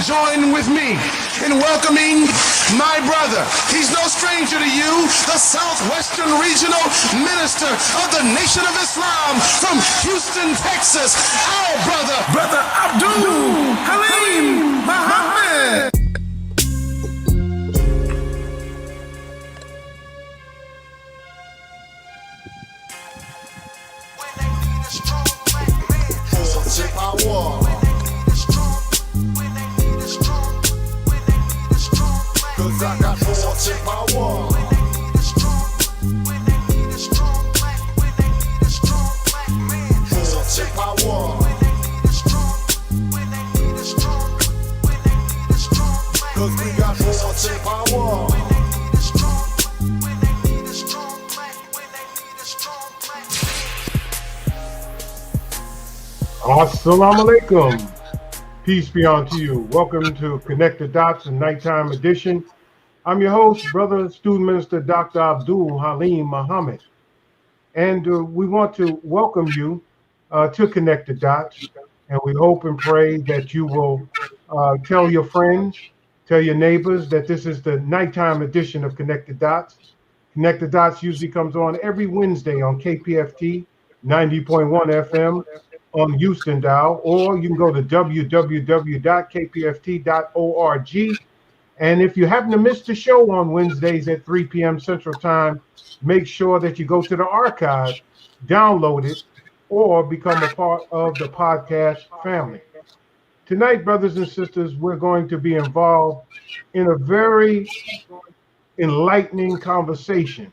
join with me in welcoming my brother. He's no stranger to you, the Southwestern Regional Minister of the Nation of Islam from Houston, Texas, our Brother Abdul Halim Muhammad. Cause I got fortune power. Fortune power. Cause we got fortune power. Assalamu alaikum. Peace be unto you. Welcome to Connect the Dots and Nighttime Edition. I'm your host, Brother Student Minister Dr. Abdul Halim Muhammad. And we want to welcome you to Connect the Dots. And we hope and pray that you will tell your friends, tell your neighbors that this is the nighttime edition of Connect the Dots. Connect the Dots usually comes on every Wednesday on KPFT 90.1 FM. on Houston dial, or you can go to www.kpft.org. And if you happen to miss the show on Wednesdays at 3 p.m. Central Time, make sure that you go to the archive, download it, or become a part of the podcast family. Tonight, brothers and sisters, we're going to be involved in a very enlightening conversation.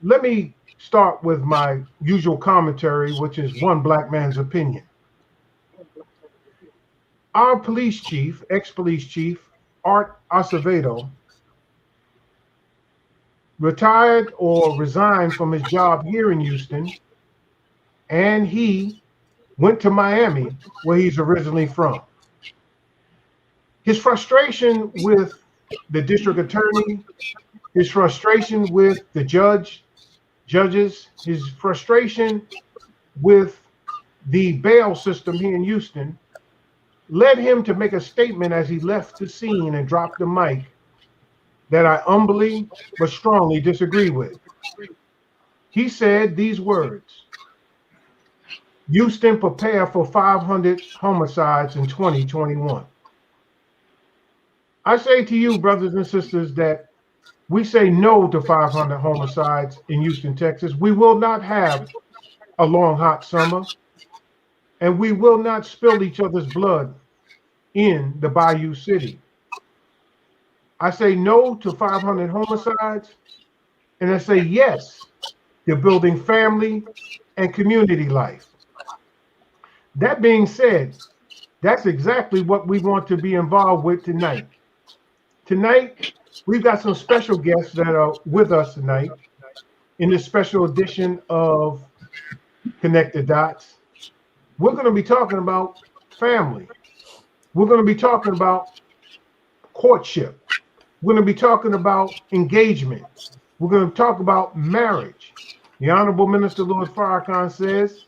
Let me start with my usual commentary, which is one black man's opinion. Our police chief, ex-police chief, Art Acevedo, retired or resigned from his job here in Houston, and he went to Miami, where he's originally from. His frustration with the district attorney, his frustration with the judges, his frustration with the bail system here in Houston led him to make a statement as he left the scene and dropped the mic that I humbly but strongly disagree with. He said these words: Houston, prepare for 500 homicides in 2021. I say to you, brothers and sisters, that we say no to 500 homicides in Houston, Texas. We will not have a long, hot summer, and we will not spill each other's blood in the Bayou City. I say no to 500 homicides, and I say yes to building family and community life. That being said, that's exactly what we want to be involved with tonight. Tonight, we've got some special guests that are with us tonight in this special edition of Connect the Dots. We're going to be talking about family. We're going to be talking about courtship. We're going to be talking about engagement. We're going to talk about marriage. The Honorable Minister Louis Farrakhan says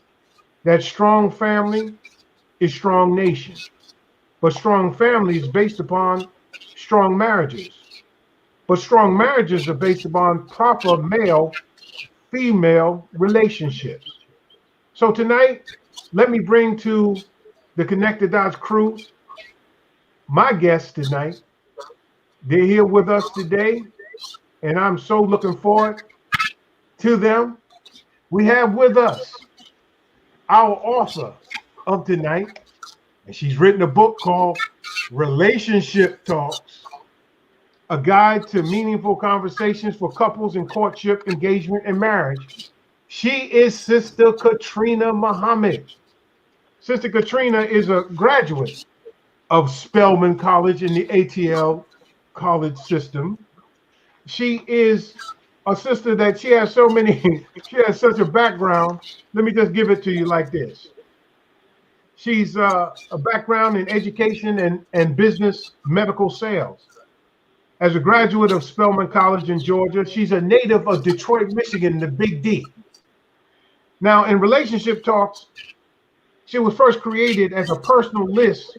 that strong family is strong nation, but strong family is based upon strong marriages. But strong marriages are based upon proper male-female relationships. So tonight, let me bring to the Connect the Dots crew my guests tonight. They're here with us today, and I'm so looking forward to them. We have with us our author of tonight, and she's written a book called Relationship Talks, a guide to meaningful conversations for couples in courtship, engagement, and marriage. She is Sister Katrina Muhammad. Sister Katrina is a graduate of Spelman College in the ATL college system. She is a sister that she has so many, she has such a background. Let me just give it to you like this. She's a background in education and business medical sales. As a graduate of Spelman College in Georgia, she's a native of Detroit, Michigan, the Big D. Now, in Relationship Talks, she was first created as a personal list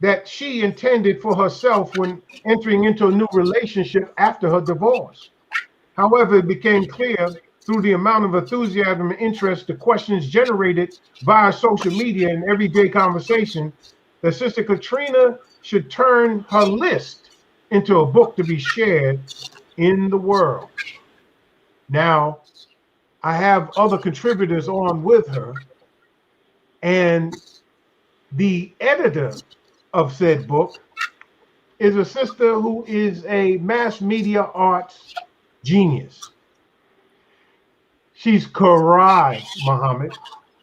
that she intended for herself when entering into a new relationship after her divorce. However, it became clear through the amount of enthusiasm and interest, the questions generated via social media and everyday conversation, that Sister Katrina should turn her list into a book to be shared in the world. Now, I have other contributors on with her, and the editor of said book is a sister who is a mass media arts genius. She's Kari Muhammad.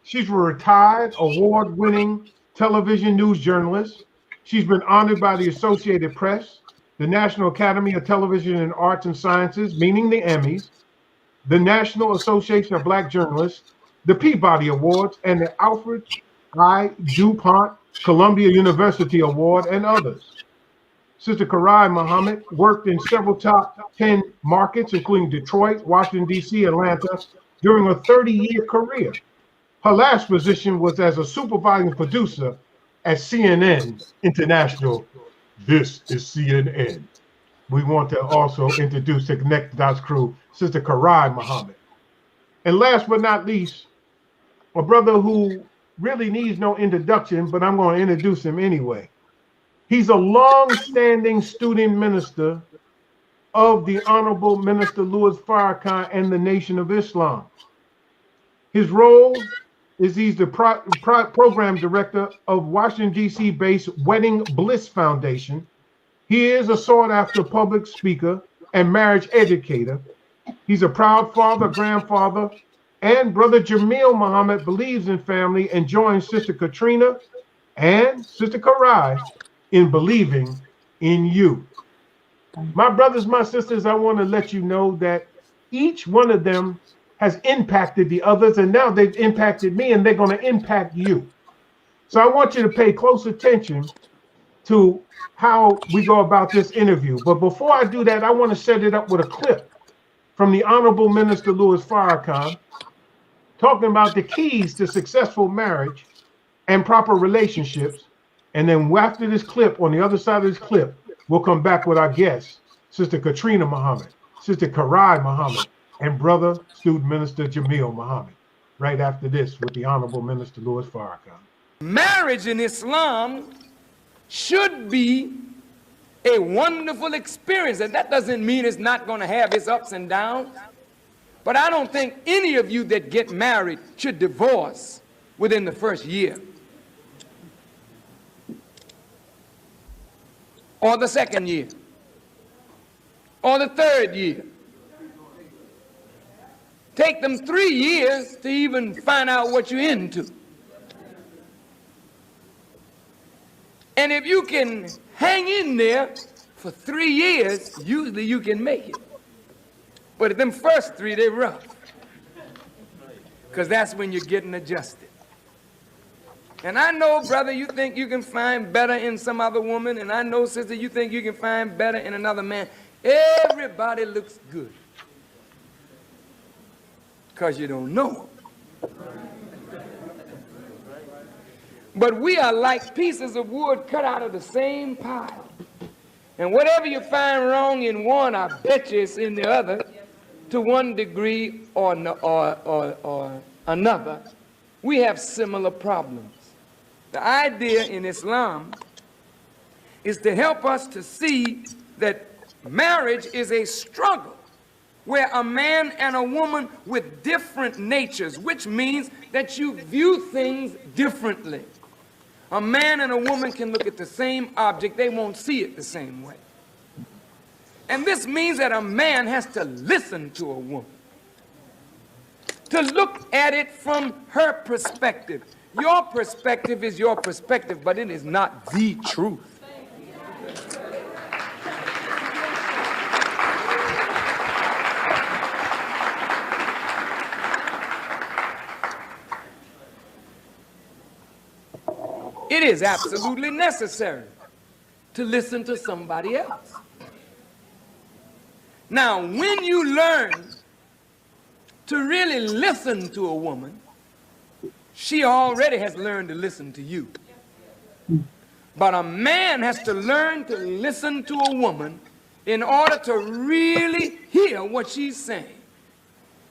She's a retired, award-winning television news journalist. She's been honored by the Associated Press, the National Academy of Television and Arts and Sciences, meaning the Emmys, the National Association of Black Journalists, the Peabody Awards, and the Alfred I. DuPont Columbia University Award, and others. Sister Kari Muhammad worked in several top 10 markets, including Detroit, Washington, D.C., Atlanta, during a 30-year career. Her last position was as a supervising producer at CNN International. This is CNN. We want to also introduce the Connect the Dots crew, Sister Kari Muhammad. And last but not least, a brother who really needs no introduction, but I'm going to introduce him anyway. He's a long-standing student minister of the Honorable Minister Louis Farrakhan and the Nation of Islam. His role is he's the program director of Washington, D.C.-based Wedding Bliss Foundation. He is a sought-after public speaker and marriage educator. He's a proud father, grandfather, and Brother Jamil Muhammad believes in family and joins Sister Katrina and Sister Kari in believing in you. My brothers, my sisters, I want to let you know that each one of them has impacted the others, and now they've impacted me, and they're going to impact you. So I want you to pay close attention to how we go about this interview. But before I do that, I want to set it up with a clip from the Honorable Minister Louis Farrakhan talking about the keys to successful marriage and proper relationships. And then after this clip, on the other side of this clip, we'll come back with our guests, Sister Katrina Muhammad, Sister Kari Muhammad, and Brother Student Minister Jamil Muhammad, right after this with the Honorable Minister Louis Farrakhan. Marriage in Islam should be a wonderful experience, and that doesn't mean it's not going to have its ups and downs. But I don't think any of you that get married should divorce within the first year or the second year or the third year. Take them 3 years to even find out what you're into. And if you can hang in there for 3 years, usually you can make it. But them first 3, they're rough. Because that's when you're getting adjusted. And I know, brother, you think you can find better in some other woman. And I know, sister, you think you can find better in another man. Everybody looks good. Because you don't know them. But we are like pieces of wood cut out of the same pile. And whatever you find wrong in one, I bet you it's in the other to one degree or another. We have similar problems. The idea in Islam is to help us to see that marriage is a struggle where a man and a woman with different natures, which means that you view things differently. A man and a woman can look at the same object, they won't see it the same way. And this means that a man has to listen to a woman, to look at it from her perspective. Your perspective is your perspective, but it is not the truth. It is absolutely necessary to listen to somebody else. Now, when you learn to really listen to a woman, she already has learned to listen to you. But a man has to learn to listen to a woman in order to really hear what she's saying.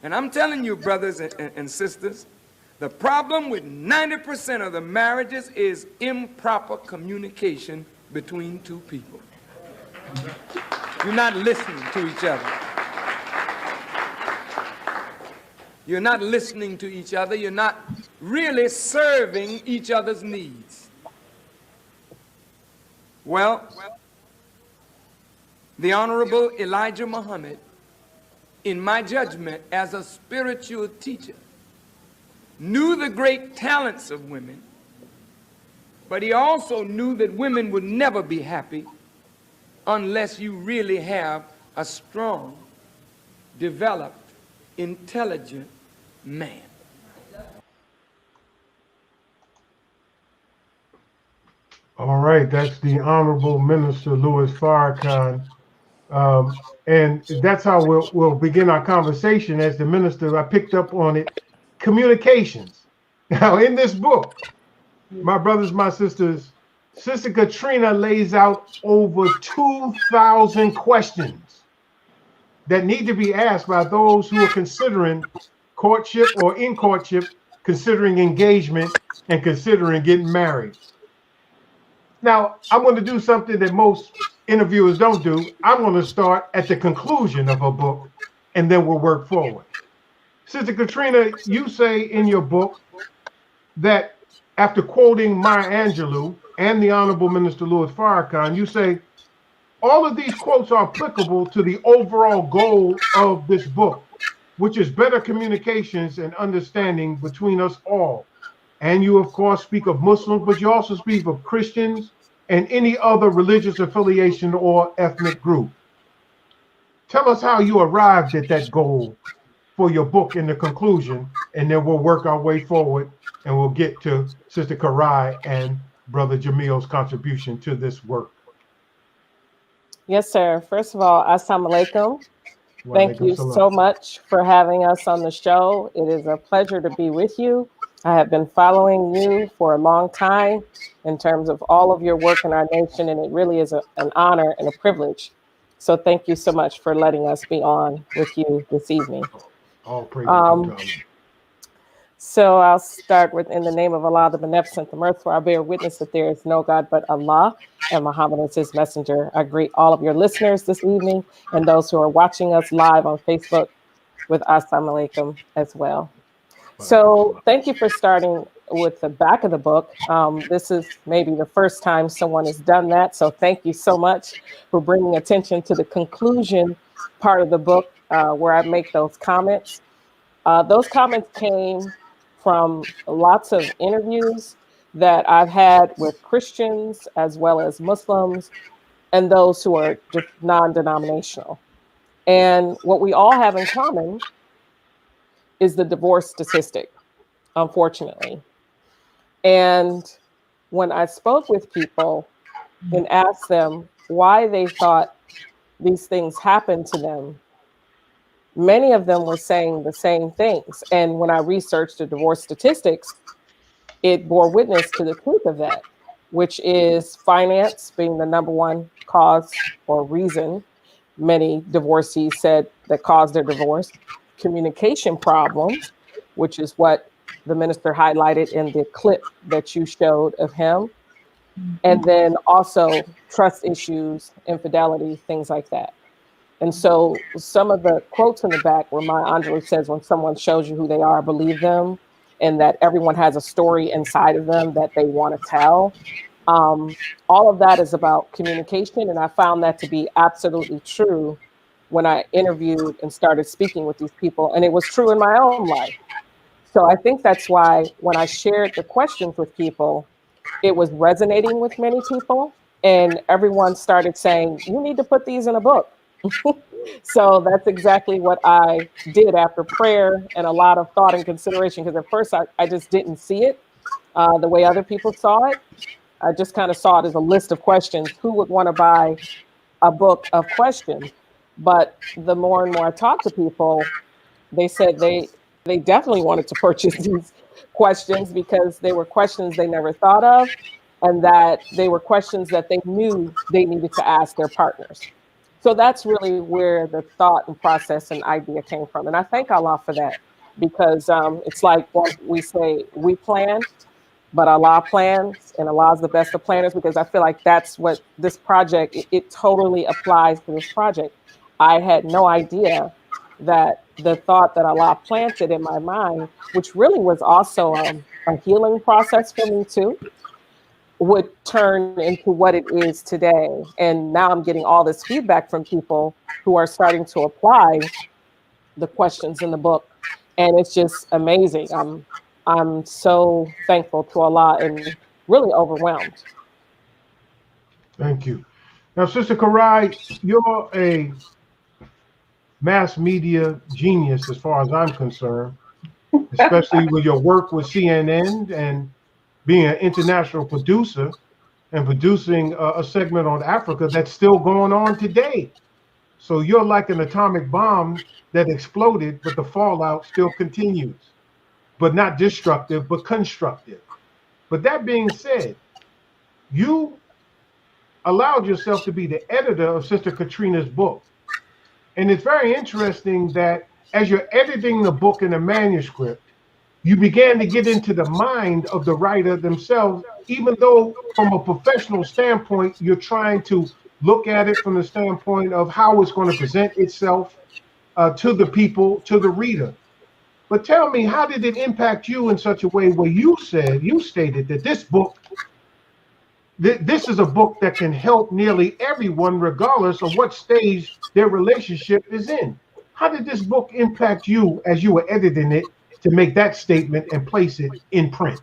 And I'm telling you, brothers and sisters, the problem with 90% of the marriages is improper communication between two people. You're not listening to each other. You're not listening to each other. You're not really serving each other's needs. Well, the Honorable Elijah Muhammad, in my judgment as a spiritual teacher, knew the great talents of women, but he also knew that women would never be happy unless you really have a strong, developed, intelligent man. All right, that's the Honorable Minister Louis Farrakhan. And that's how we'll begin our conversation. As the minister, I picked up on it, communications. Now, in this book, my brothers, my sisters, Sister Katrina lays out over 2,000 questions that need to be asked by those who are considering courtship or in courtship, considering engagement, and considering getting married. Now, I'm going to do something that most interviewers don't do. I'm going to start at the conclusion of a book, and then we'll work forward. Sister Katrina, you say in your book that after quoting Maya Angelou and the Honorable Minister Louis Farrakhan, you say, all of these quotes are applicable to the overall goal of this book, which is better communications and understanding between us all. And you, of course, speak of Muslims, but you also speak of Christians and any other religious affiliation or ethnic group. Tell us how you arrived at that goal for your book in the conclusion, and then we'll work our way forward and we'll get to Sister Kari and Brother Jamil's contribution to this work. Yes, sir. First of all, assalamu alaikum. Thank you so much for having us on the show. It is a pleasure to be with you. I have been following you for a long time in terms of all of your work in our nation, and it really is an honor and a privilege. So thank you so much for letting us be on with you this evening. All praise to God. So I'll start with, in the name of Allah, the Beneficent, the Merciful, I bear witness that there is no God but Allah, and Muhammad is his messenger. I greet all of your listeners this evening and those who are watching us live on Facebook with assalamu alaikum as well. So thank you for starting with the back of the book. This is maybe the first time someone has done that. So thank you so much for bringing attention to the conclusion part of the book where I make those comments. Those comments came from lots of interviews that I've had with Christians as well as Muslims and those who are just non-denominational. And what we all have in common is the divorce statistic, unfortunately. And when I spoke with people and asked them why they thought these things happened to them, many of them were saying the same things. And when I researched the divorce statistics, it bore witness to the truth of that, which is finance being the number one cause or reason many divorcees said that caused their divorce, communication problems, which is what the minister highlighted in the clip that you showed of him, and then also trust issues, infidelity, things like that. And so some of the quotes in the back where Maya Angelou says, when someone shows you who they are, believe them, and that everyone has a story inside of them that they want to tell. All of that is about communication. And I found that to be absolutely true when I interviewed and started speaking with these people. And it was true in my own life. So I think that's why when I shared the questions with people, it was resonating with many people. And everyone started saying, you need to put these in a book. So that's exactly what I did after prayer and a lot of thought and consideration, because at first I just didn't see it the way other people saw it. I just kind of saw it as a list of questions. Who would want to buy a book of questions? But the more and more I talked to people, they said they definitely wanted to purchase these questions because they were questions they never thought of. and that they were questions that they knew they needed to ask their partners. So that's really where the thought and process and idea came from. And I thank Allah for that, because it's like what we say, we plan, but Allah plans, and Allah is the best of planners, because I feel like that's what this project, it totally applies to this project. I had no idea that the thought that Allah planted in my mind, which really was also a healing process for me too, would turn into what it is today. And now I'm getting all this feedback from people who are starting to apply the questions in the book. And it's just amazing. I'm so thankful to Allah and really overwhelmed. Thank you. Now, Sister Kari, you're a mass media genius as far as I'm concerned, especially with your work with CNN and being an international producer and producing a segment on Africa that's still going on today. So you're like an atomic bomb that exploded, but the fallout still continues, but not destructive, but constructive. But that being said, you allowed yourself to be the editor of Sister Katrina's book. And it's very interesting that as you're editing the book in a manuscript, you began to get into the mind of the writer themselves, even though from a professional standpoint, you're trying to look at it from the standpoint of how it's going to present itself to the people, to the reader. But tell me, how did it impact you in such a way where you stated that this book, this is a book that can help nearly everyone, regardless of what stage their relationship is in. How did this book impact you as you were editing it to make that statement and place it in print?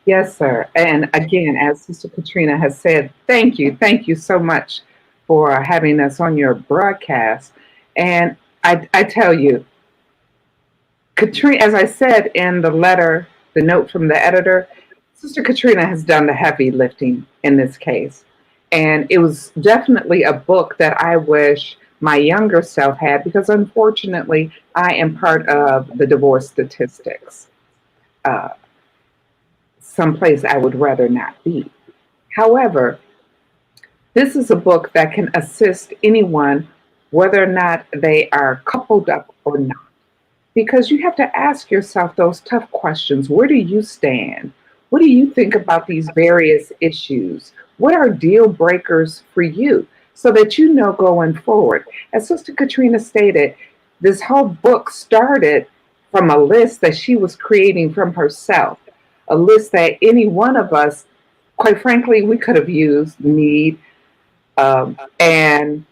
Yes, sir. And again, as Sister Katrina has said, thank you. Thank you so much for having us on your broadcast. And I tell you, Katrina, as I said in the letter, the note from the editor, Sister Katrina has done the heavy lifting in this case. And it was definitely a book that I wish my younger self had, because unfortunately, I am part of the divorce statistics. Someplace I would rather not be. However, this is a book that can assist anyone, whether or not they are coupled up or not. Because you have to ask yourself those tough questions. Where do you stand? What do you think about these various issues? What are deal breakers for you, so that you know going forward? As Sister Katrina stated, this whole book started from a list that she was creating from herself, a list that any one of us, quite frankly, we could have used, and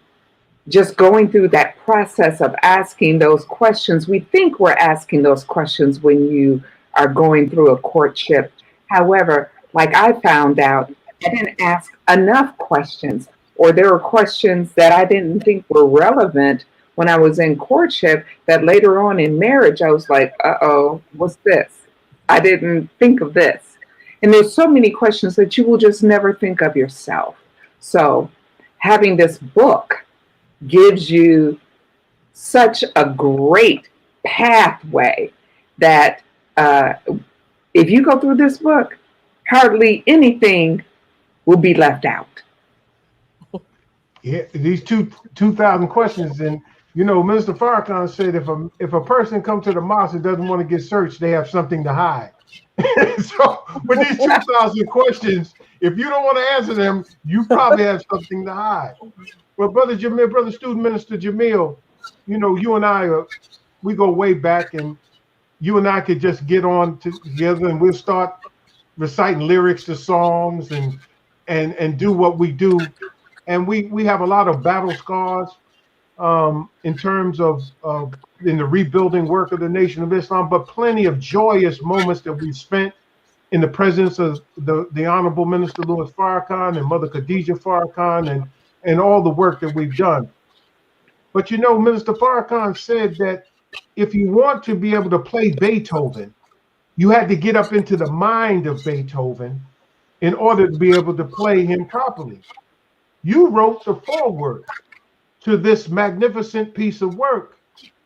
just going through that process of asking those questions. We think we're asking those questions when you are going through a courtship. However, like I found out, I didn't ask enough questions, or there were questions that I didn't think were relevant when I was in courtship, that later on in marriage, I was like, uh-oh, what's this? I didn't think of this. And there's so many questions that you will just never think of yourself. So having this book gives you such a great pathway that if you go through this book, hardly anything will be left out. Yeah, these 2,000 questions, and you know, Minister Farrakhan said if a person comes to the mosque and doesn't want to get searched, they have something to hide. So with these 2,000 questions, if you don't want to answer them, you probably have something to hide. Well, Brother Jamil, Brother Student Minister Jamil, you know, you and I we go way back, and you and I could just get on together and we'll start reciting lyrics to songs and do what we do. And we have a lot of battle scars in terms of in the rebuilding work of the Nation of Islam, but plenty of joyous moments that we've spent in the presence of the Honorable Minister Louis Farrakhan and Mother Khadija Farrakhan and all the work that we've done. But you know, Minister Farrakhan said that if you want to be able to play Beethoven, you had to get up into the mind of Beethoven in order to be able to play him properly. You wrote the foreword to this magnificent piece of work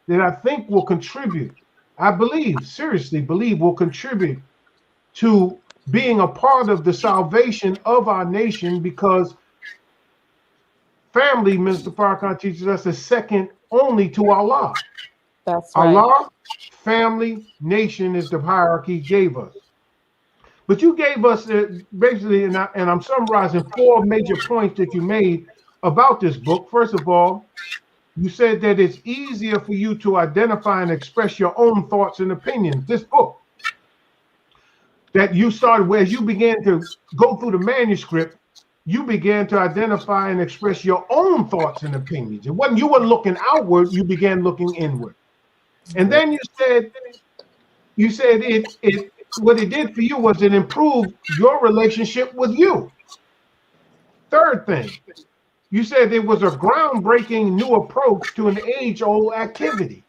that I think will contribute, I believe, seriously believe, will contribute to being a part of the salvation of our nation, because family, Minister Farrakhan teaches us, is second only to Allah. That's right. Allah, family, nation is the hierarchy he gave us. But you gave us basically, and I'm summarizing 4 major points that you made about this book. First of all, you said that it's easier for you to identify and express your own thoughts and opinions. This book that you started, where you began to go through the manuscript, you began to identify and express your own thoughts and opinions. It wasn't, you weren't looking outward, you began looking inward. And then you said it what it did for you was it improved your relationship with you. Third thing, you said it was a groundbreaking new approach to an age-old activity,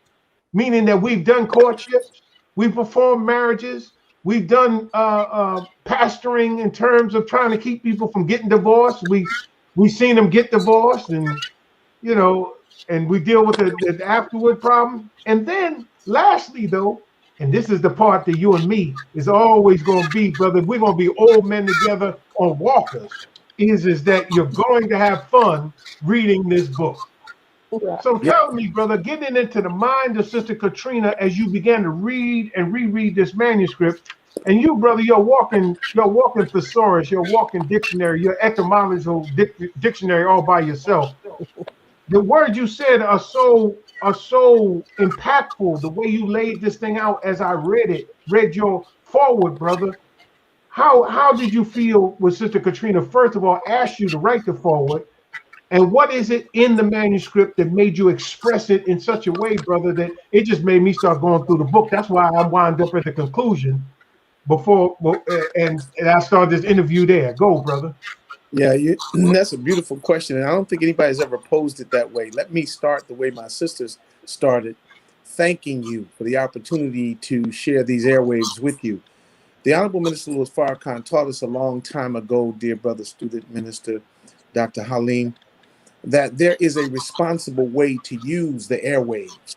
meaning that we've done courtships, we've performed marriages, we've done pastoring in terms of trying to keep people from getting divorced. We've seen them get divorced, and you know, and we deal with the afterward problem. And then lastly, though, and this is the part that you and me is always going to be, brother, we're going to be old men together on walkers, is that you're going to have fun reading this book. So tell me, brother, getting into the mind of Sister Katrina as you began to read and reread this manuscript, and you, brother, you're walking thesaurus, you're walking dictionary, your etymological dictionary all by yourself. The words you said are so impactful. The way you laid this thing out as I read your foreword, brother. How did you feel with Sister Katrina, first of all, asked you to write the foreword? And what is it in the manuscript that made you express it in such a way, brother, that it just made me start going through the book? That's why I wound up at the conclusion and I started this interview there. Go, brother. Yeah, that's a beautiful question, and I don't think anybody's ever posed it that way. Let me start the way my sisters started, thanking you for the opportunity to share these airwaves with you. The Honorable Minister Louis Farrakhan taught us a long time ago, dear brother, student minister, Dr. Halim, that there is a responsible way to use the airwaves,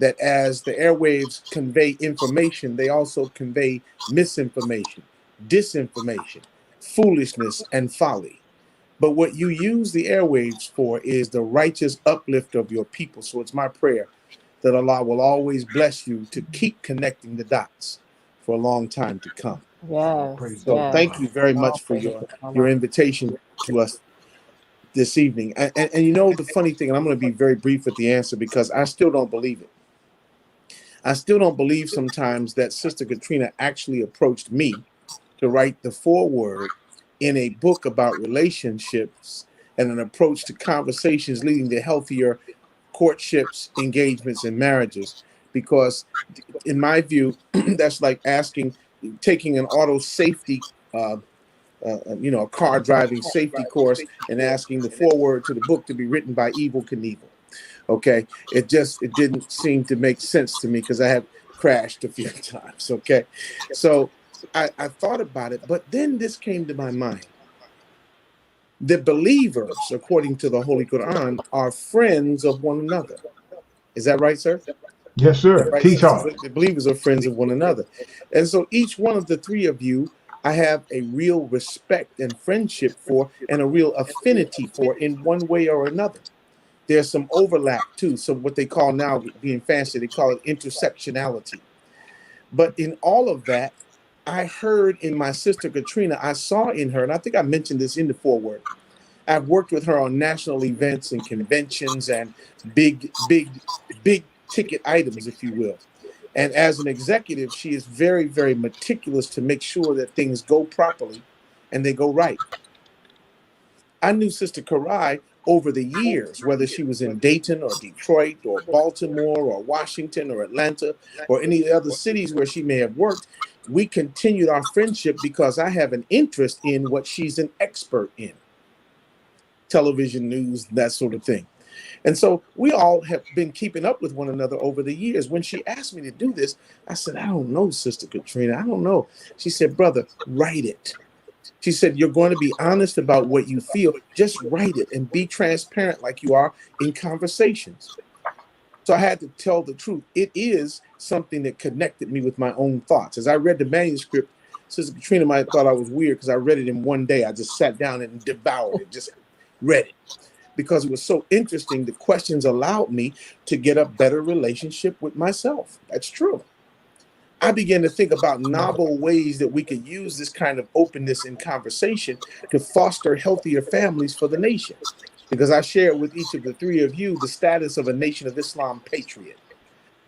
that as the airwaves convey information, they also convey misinformation, disinformation, foolishness, and folly. But what you use the airwaves for is the righteous uplift of your people. So it's my prayer that Allah will always bless you to keep connecting the dots for a long time to come. Yes. So thank you very much for your invitation to us this evening. And you know the funny thing, and I'm going to be very brief with the answer because I still don't believe it. I still don't believe sometimes that Sister Katrina actually approached me to write the foreword in a book about relationships and an approach to conversations leading to healthier courtships, engagements, and marriages. Because in my view, that's like taking an auto safety, a car driving safety course and asking the foreword to the book to be written by Evel Knievel. Okay, it didn't seem to make sense to me because I have crashed a few times. Okay, so I thought about it, but then this came to my mind. The believers, according to the Holy Quran, are friends of one another. Is that right, sir? Yes, sir. Right, Teach on. the believers are friends of one another. And so each one of the three of you, I have a real respect and friendship for and a real affinity for in one way or another. There's some overlap too. So what they call now, being fancy, they call it intersectionality. But in all of that, I heard in my sister Katrina, I saw in her, and I think I mentioned this in the foreword, I've worked with her on national events and conventions and big ticket items, if you will. And as an executive, she is very, very meticulous to make sure that things go properly and they go right. I knew Sister Kari over the years, whether she was in Dayton or Detroit or Baltimore or Washington or Atlanta or any other cities where she may have worked. We continued our friendship because I have an interest in what she's an expert in. Television news, that sort of thing. And so we all have been keeping up with one another over the years. When she asked me to do this, I said, I don't know, Sister Katrina, I don't know. She said, brother, write it. She said, you're going to be honest about what you feel. Just write it and be transparent like you are in conversations. So I had to tell the truth. It is something that connected me with my own thoughts. As I read the manuscript Sister Katrina might have thought I was weird because I read it in one day. I just sat down and devoured it, just read it. Because it was so interesting, the questions allowed me to get a better relationship with myself. That's true. I began to think about novel ways that we could use this kind of openness in conversation to foster healthier families for the nation. Because I shared with each of the three of you the status of a Nation of Islam patriot.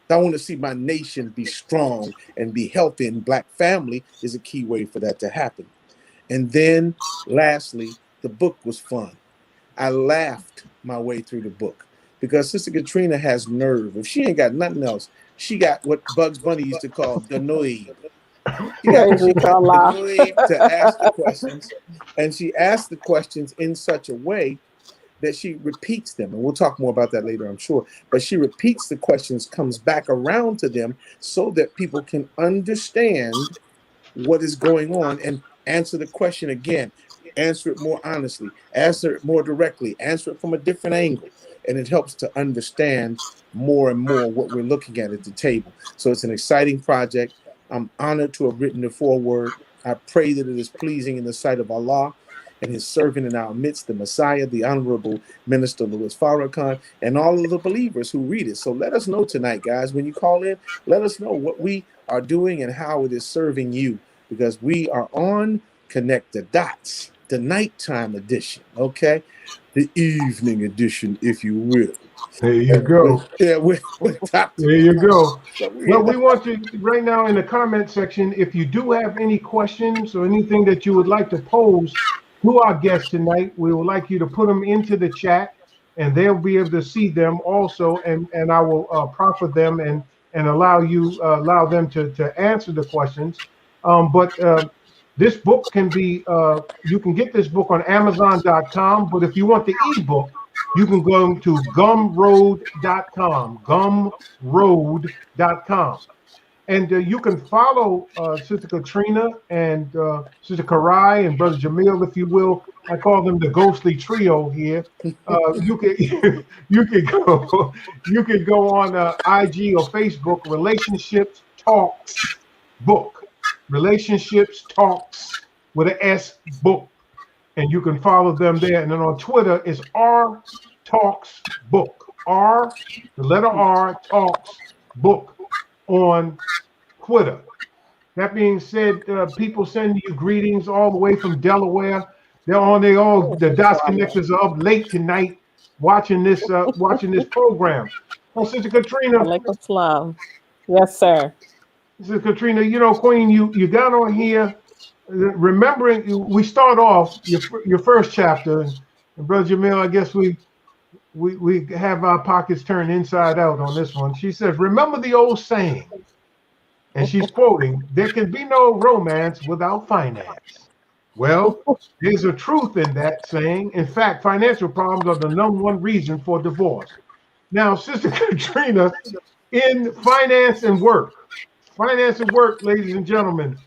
I want to see my nation be strong and be healthy, and Black family is a key way for that to happen. And then, lastly, the book was fun. I laughed my way through the book because Sister Katrina has nerve. If she ain't got nothing else, she got what Bugs Bunny used to call the nerve. She got the nerve to ask the questions, and she asked the questions in such a way that she repeats them. And we'll talk more about that later, I'm sure. But she repeats the questions, comes back around to them so that people can understand what is going on and answer the question again. Answer it more honestly, answer it more directly, answer it from a different angle. And it helps to understand more and more what we're looking at the table. So it's an exciting project. I'm honored to have written the foreword. I pray that it is pleasing in the sight of Allah and his servant in our midst, the Messiah, the Honorable Minister Louis Farrakhan, and all of the believers who read it. So let us know tonight, guys, when you call in, let us know what we are doing and how it is serving you, because we are on Connect the Dots, the nighttime edition, okay? The evening edition, if you will. There you go. With Dr. There you go. So Well, we want you right now in the comment section, if you do have any questions or anything that you would like to pose to our guest tonight, we would like you to put them into the chat, and they'll be able to see them also, and I will profit them and allow them to answer the questions. But this book can be, you can get this book on Amazon.com, but if you want the ebook, you can go to gumroad.com, gumroad.com. And you can follow Sister Katrina and Sister Kari and Brother Jamil, if you will. I call them the ghostly trio here. You can go on IG or Facebook, Relationships Talks Book. Relationships Talks with an S book. And you can follow them there. And then on Twitter, it's R Talks Book. R, the letter R, Talks Book on Twitter. That being said, people send you greetings all the way from Delaware. They're on the Dots Connectors are up late tonight watching this program. Oh, Sister Katrina. Alaikum salam. Yes, sir. Sister Katrina, you know, Queen, you got on here remembering, we start off your first chapter, and Brother Jamil, I guess we have our pockets turned inside out on this one. She says, remember the old saying, and she's quoting, there can be no romance without finance. Well, there's a truth in that saying. In fact, financial problems are the #1 reason for divorce. Now, Sister Katrina, in Finance and Work, ladies and gentlemen,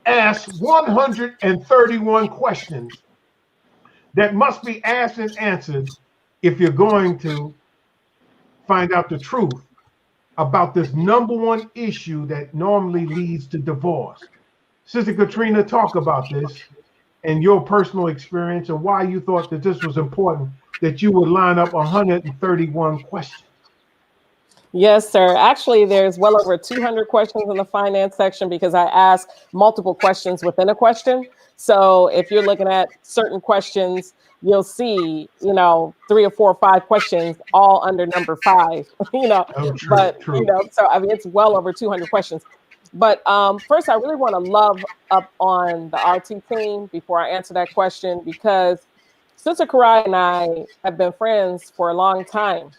asks 131 questions that must be asked and answered if you're going to find out the truth about this #1 issue that normally leads to divorce. Sister Katrina, talk about this and your personal experience and why you thought that this was important, that you would line up 131 questions. Yes, sir. Actually, there's well over 200 questions in the finance section because I ask multiple questions within a question. So if you're looking at certain questions, you'll see, 3 or 4 or 5 questions all under number 5, True. So I mean, it's well over 200 questions. But first, I really want to love up on the RT team before I answer that question, because Sister Kari and I have been friends for a long time.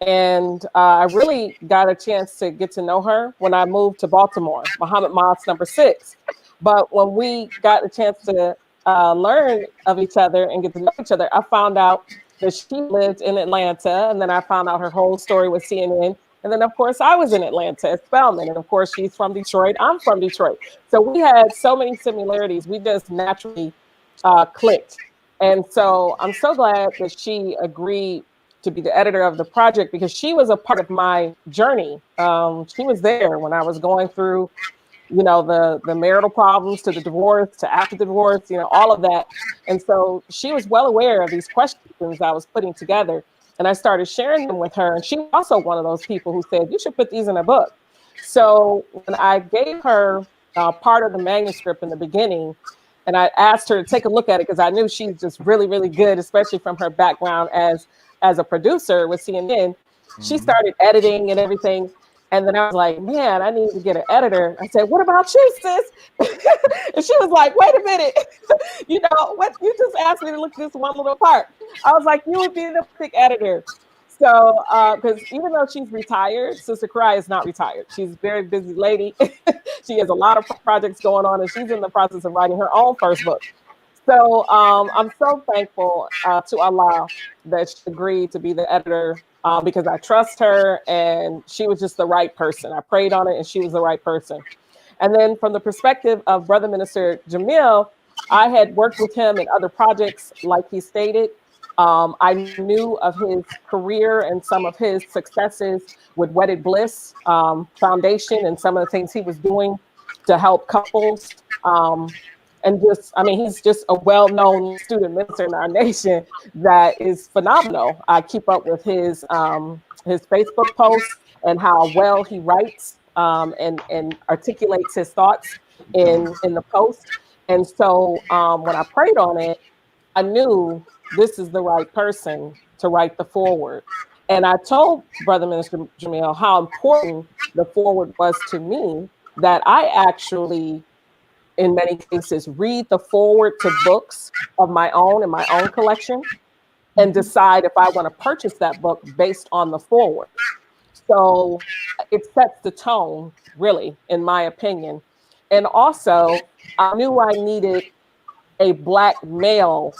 And I really got a chance to get to know her when I moved to Baltimore, Muhammad Mosque number 6. But when we got a chance to learn of each other and get to know each other, I found out that she lived in Atlanta. And then I found out her whole story with CNN. And then, of course, I was in Atlanta at Spelman. And, of course, she's from Detroit. I'm from Detroit. So we had so many similarities. We just naturally clicked. And so I'm so glad that she agreed to be the editor of the project, because she was a part of my journey. She was there when I was going through the marital problems to the divorce to after the divorce, all of that. And so she was well aware of these questions I was putting together. And I started sharing them with her. And she was also one of those people who said, you should put these in a book. So when I gave her part of the manuscript in the beginning, and I asked her to take a look at it because I knew she's just really, really good, especially from her background as a producer with CNN. She started editing and everything. And then I was like, man, I need to get an editor. I said, what about you, sis? And she was like, wait a minute. What? You just asked me to look at this one little part. I was like, you would be the perfect editor. So, because even though she's retired, Sister Kari is not retired. She's a very busy lady. She has a lot of projects going on, and she's in the process of writing her own first book. So I'm so thankful to Allah that she agreed to be the editor because I trust her, and she was just the right person. I prayed on it, and she was the right person. And then from the perspective of Brother Minister Jamil, I had worked with him in other projects, like he stated. I knew of his career and some of his successes with Wedded Bliss Foundation and some of the things he was doing to help couples. And he's just a well-known student minister in our nation that is phenomenal. I keep up with his Facebook posts and how well he writes and articulates his thoughts in the post. And so when I prayed on it, I knew this is the right person to write the foreword. And I told Brother Minister Jamil how important the foreword was to me, that I actually, in many cases, read the foreword to books of my own in my own collection and decide if I want to purchase that book based on the foreword. So it sets the tone, really, in my opinion. And also, I knew I needed a Black male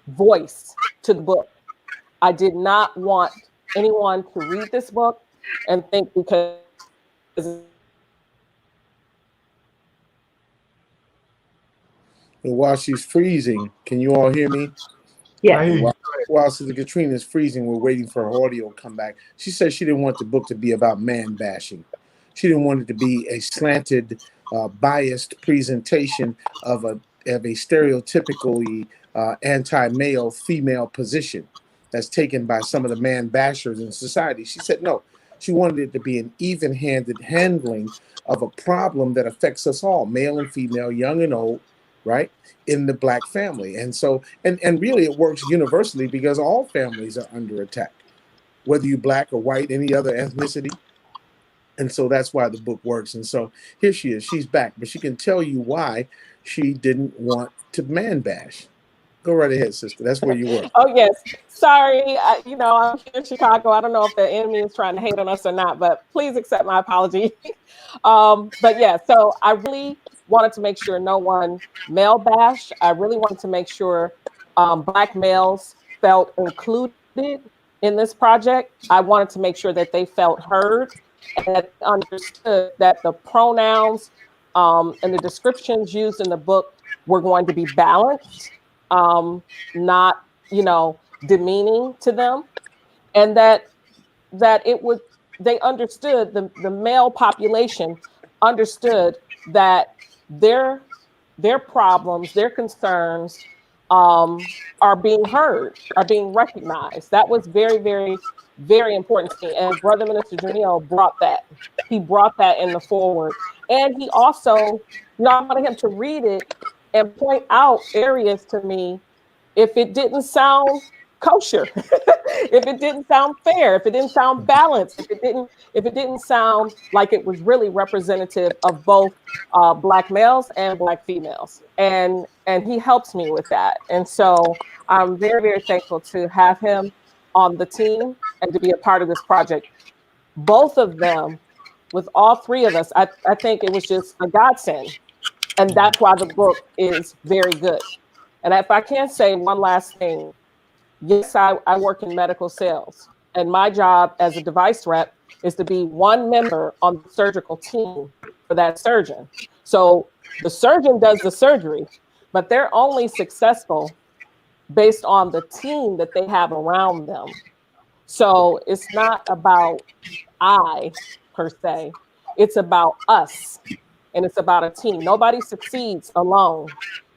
voice to the book. I did not want anyone to read this book and think because While she's freezing, can you all hear me? I hear you. While Sister Katrina is freezing, we're waiting for her audio to come back. She said she didn't want the book to be about man bashing. She didn't want it to be a slanted, biased presentation of a stereotypically anti-male, female position that's taken by some of the man bashers in society. She said no. She wanted it to be an even-handed handling of a problem that affects us all, male and female, young and old, right, in the Black family. And so, and really it works universally because all families are under attack, whether you're Black or white, any other ethnicity. And so that's why the book works. And so here she is, she's back, but she can tell you why she didn't want to man bash. Go right ahead, sister. That's where you were. Oh, yes. Sorry. I'm here in Chicago. I don't know if the enemy is trying to hate on us or not, but please accept my apology. But yeah, so I really wanted to make sure no one male bashed. I really wanted to make sure Black males felt included in this project. I wanted to make sure that they felt heard and that they understood that the pronouns and the descriptions used in the book were going to be balanced. Not, demeaning to them, and that they understood, the male population understood that their problems, their concerns are being heard, are being recognized. That was very, very, very important to me. And Brother Minister Jamil brought that. He brought that in the foreword. And he also, I wanted him to read it and point out areas to me if it didn't sound kosher, if it didn't sound fair, if it didn't sound balanced, if it didn't sound like it was really representative of both Black males and Black females. And he helps me with that. And so I'm very, very thankful to have him on the team and to be a part of this project. Both of them, with all three of us, I think it was just a godsend. And that's why the book is very good. And if I can say one last thing, yes, I work in medical sales, and my job as a device rep is to be one member on the surgical team for that surgeon. So the surgeon does the surgery, but they're only successful based on the team that they have around them. So it's not about I per se, it's about us and it's about a team. Nobody succeeds alone.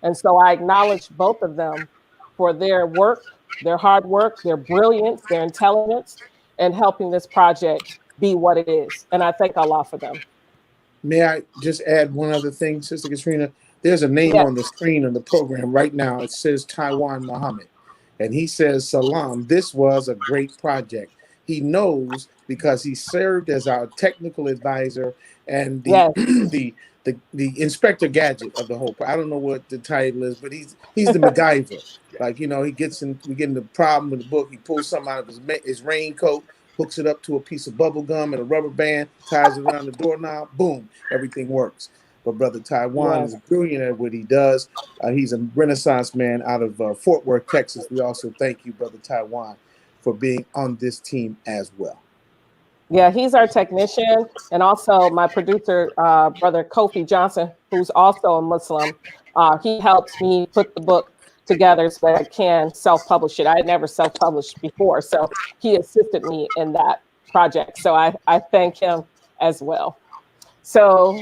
And so I acknowledge both of them for their work, their hard work, their brilliance, their intelligence, and helping this project be what it is. And I thank Allah for them. May I just add one other thing, Sister Katrina? There's a name Yes. on the screen of the program right now. It says Taiwan Muhammad. And he says, Salam, this was a great project. He knows because he served as our technical advisor and the Yes. the inspector gadget of the whole. I don't know what the title is, but he's the MacGyver. Like, you know, we get in the problem with the book. He pulls something out of his raincoat, hooks it up to a piece of bubble gum and a rubber band, ties it around the doorknob. Boom, everything works. But Brother Taiwan is brilliant at what he does. He's a Renaissance man out of Fort Worth, Texas. We also thank you, Brother Taiwan, for being on this team as well. Yeah, he's our technician, and also my producer, Brother Kofi Johnson, who's also a Muslim. He helps me put the book together so that I can self-publish it. I had never self-published before, so he assisted me in that project. So I thank him as well. So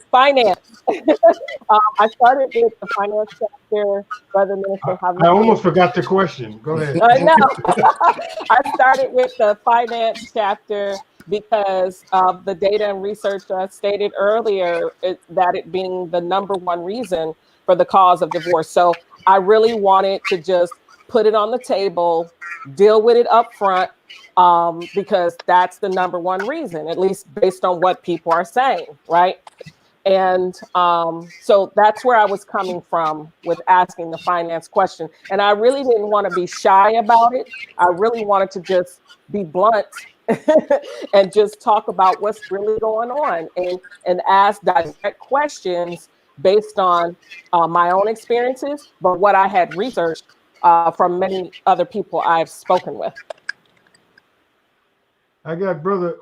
finance. I started with the finance chapter, Brother Minister. I almost forgot the question. Go ahead. I know. I started with the finance chapter because of the data and research I stated earlier, that it being the number one reason for the cause of divorce. So I really wanted to just put it on the table, deal with it up front, because that's the number one reason, at least based on what people are saying, right? And so that's where I was coming from with asking the finance question. And I really didn't want to be shy about it. I really wanted to just be blunt and just talk about what's really going on and ask direct questions based on my own experiences, but what I had researched from many other people I've spoken with. I got brother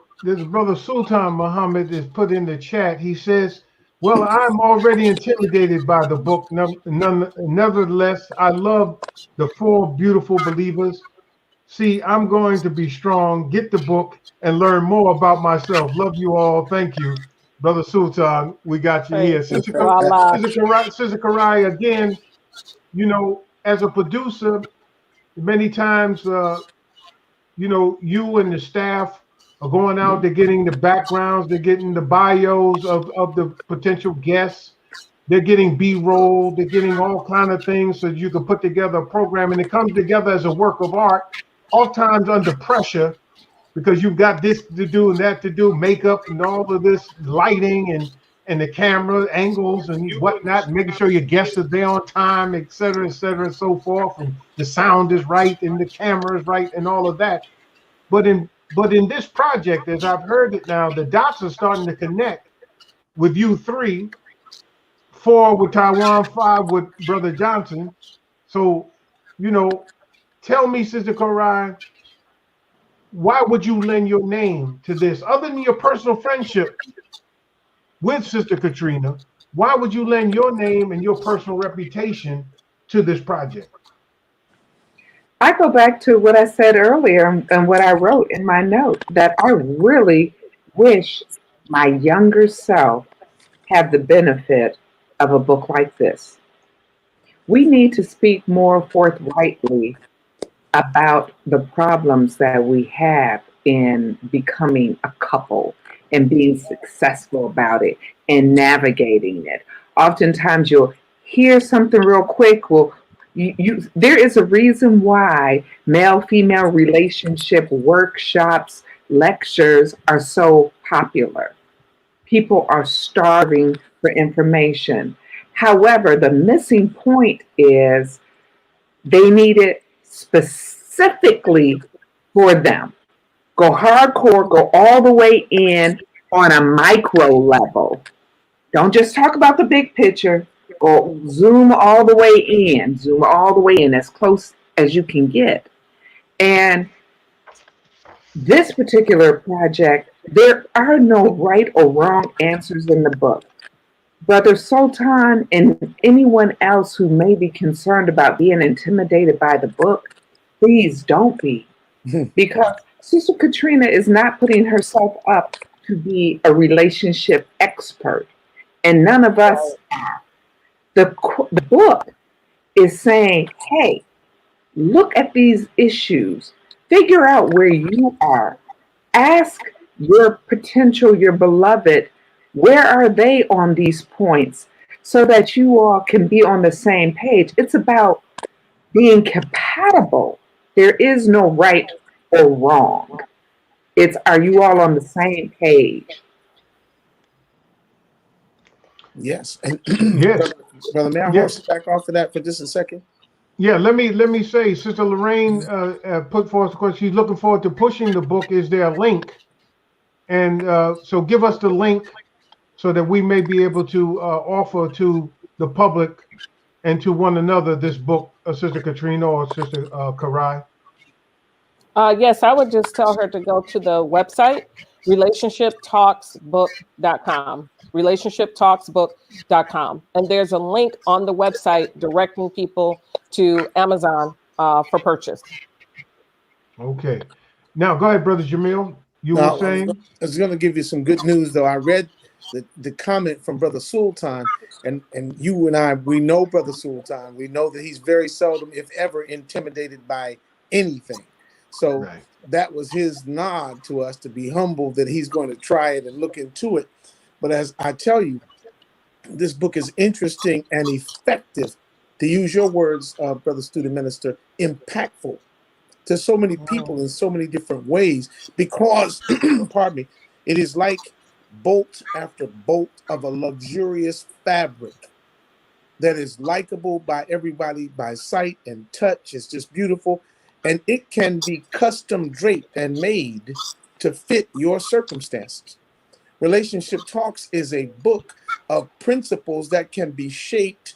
Sultan Muhammad is put in the chat. He says, well, I'm already intimidated by the book. Nevertheless, I love the 4 beautiful believers. See, I'm going to be strong, get the book, and learn more about myself. Love you all. Thank you. Brother Sultan, we got you here. Sister Kari, again, you know, as a producer, many times, you know, you and the staff are going out, they're getting the backgrounds, they're getting the bios of the potential guests, they're getting B-roll, they're getting all kind of things so you can put together a program, and it comes together as a work of art, oftentimes under pressure, because you've got this to do and that to do, makeup and all of this lighting and the camera angles and whatnot, making sure your guests are there on time, et cetera, and so forth, and the sound is right and the camera is right and all of that. But in this project, as I've heard it now, the dots are starting to connect with you 3, 4 with Taiwan, 5 with Brother Johnson. So, you know, tell me, Sister Kari, why would you lend your name to this? Other than your personal friendship with Sister Katrina, why would you lend your name and your personal reputation to this project? I go back to what I said earlier and what I wrote in my note, that I really wish my younger self had the benefit of a book like this. We need to speak more forthrightly about the problems that we have in becoming a couple and being successful about it and navigating it. Oftentimes you'll hear something real quick. Well, there is a reason why male-female relationship workshops, lectures are so popular. People are starving for information. However, the missing point is they need it specifically for them. Go hardcore, go all the way in on a micro level. Don't just talk about the big picture. Go zoom all the way in as close as you can get. And this particular project, there are no right or wrong answers in the book. Brother Sultan and anyone else who may be concerned about being intimidated by the book, please don't be. Because Sister Katrina is not putting herself up to be a relationship expert. and none of us have. The book is saying, hey, look at these issues, figure out where you are, ask your potential, your beloved, where are they on these points so that you all can be on the same page. It's about being compatible. There is no right or wrong. It's, are you all on the same page? Yes. And Yes. brother, may I Yes. horse back off of that for just a second? Yeah, let me say, Sister Lorraine put forth the question. She's looking forward to pushing the book. Is there a link? And so give us the link so that we may be able to offer to the public and to one another this book, Sister Katrina or Sister Kari. Yes, I would just tell her to go to the website, relationshiptalksbook.com, relationshiptalksbook.com. And there's a link on the website directing people to Amazon for purchase. Okay. Now, go ahead, Brother Jamil. You were Now, saying? I was going to give you some good news, though. I read the comment from Brother Sultan, and you and I, we know Brother Sultan. We know that he's very seldom, if ever, intimidated by anything. So Right. that was his nod to us to be humble that he's going to try it and look into it. But as I tell you, this book is interesting and effective, to use your words, Brother Student Minister, impactful to so many people in so many different ways because, pardon me, it is like bolt after bolt of a luxurious fabric that is likable by everybody by sight and touch. It's just beautiful. And it can be custom draped and made to fit your circumstances. Relationship Talks is a book of principles that can be shaped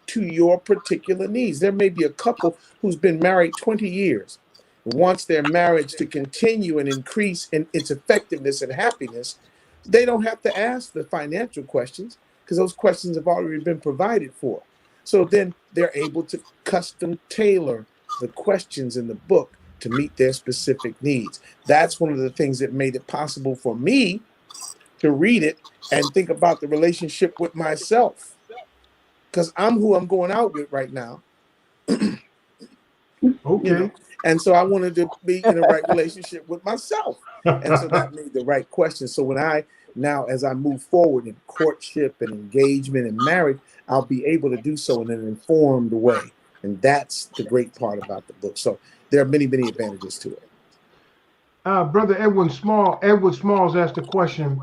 to your particular needs. There may be a couple who's been married 20 years, wants their marriage to continue and increase in its effectiveness and happiness. They don't have to ask the financial questions because those questions have already been provided for. So then they're able to custom tailor the questions in the book to meet their specific needs. That's one of the things that made it possible for me to read it and think about the relationship with myself, because I'm who I'm going out with right now. Okay. You know, and so I wanted to be in the right relationship with myself. And so that made the right question. So when I now, as I move forward in courtship and engagement and marriage, I'll be able to do so in an informed way. And that's the great part about the book. So there are many, many advantages to it. Brother Edward Smalls asked a question.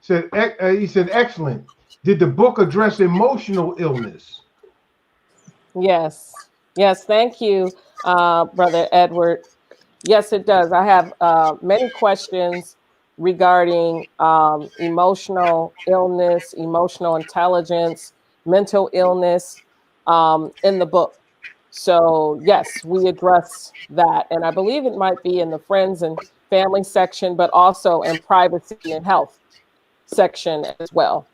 He said, excellent. Did the book address emotional illness? Yes. Yes. Thank you, Brother Edward. Yes, it does. I have many questions regarding emotional illness, emotional intelligence, mental illness in the book. So, yes, we address that. And I believe it might be in the friends and family section, but also in privacy and health section as well.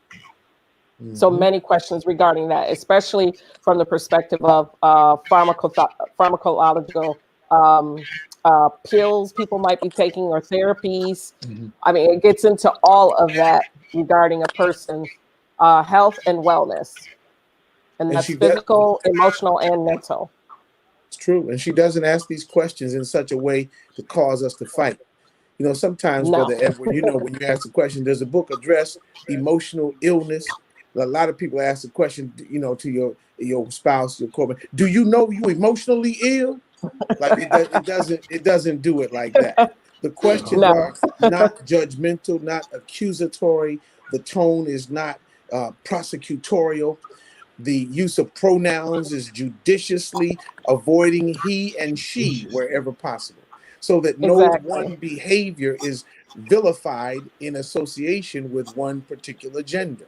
So many questions regarding that, especially from the perspective of pharmacological pills people might be taking or therapies. I mean, it gets into all of that regarding a person's health and wellness. And that's physical, emotional, and mental. It's true. And she doesn't ask these questions in such a way to cause us to fight. You know, sometimes, Brother Edward, you know, when you ask the question, does the book address emotional illness? A lot of people ask the question, you know, to your spouse, your co-man, do you know you emotionally ill? Like it doesn't do it like that. The questions are not judgmental, not accusatory. The tone is not prosecutorial. The use of pronouns is judiciously avoiding he and she wherever possible, so that no one behavior is vilified in association with one particular gender.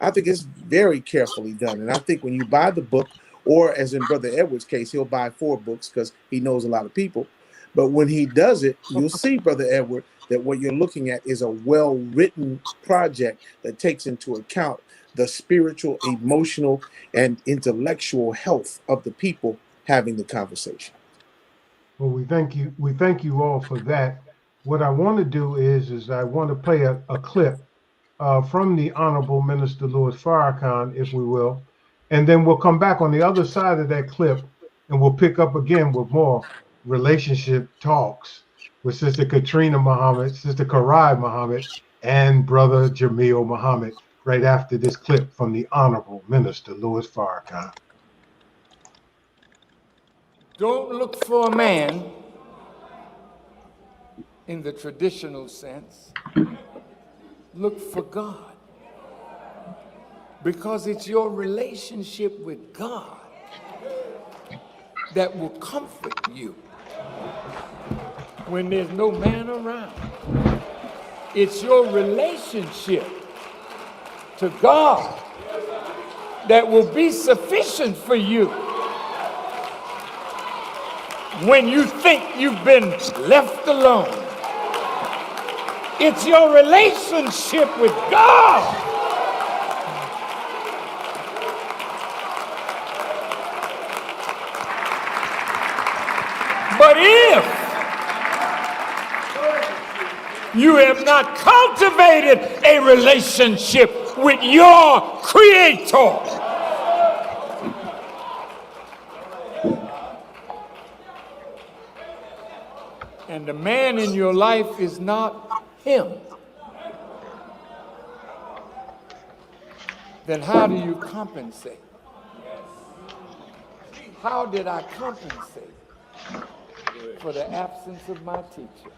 I think it's very carefully done. And I think when you buy the book, or as in Brother Edward's case, he'll buy 4 books because he knows a lot of people. But when he does it, you'll see, Brother Edward, that what you're looking at is a well-written project that takes into account the spiritual, emotional, and intellectual health of the people having the conversation. Well, we thank you. We thank you all for that. What I want to do is I want to play a clip from the Honorable Minister Louis Farrakhan, if we will. And then we'll come back on the other side of that clip and we'll pick up again with more relationship talks with Sister Katrina Muhammad, Sister Kari Muhammad, and Brother Jamil Muhammad right after this clip from the Honorable Minister Louis Farrakhan. Don't look for a man in the traditional sense. Look for God. Because it's your relationship with God that will comfort you when there's no man around. It's your relationship to God that will be sufficient for you when you think you've been left alone. It's your relationship with God but if you have not cultivated a relationship with your Creator, and the man in your life is not Him, then how do you compensate? How did I compensate for the absence of my teacher?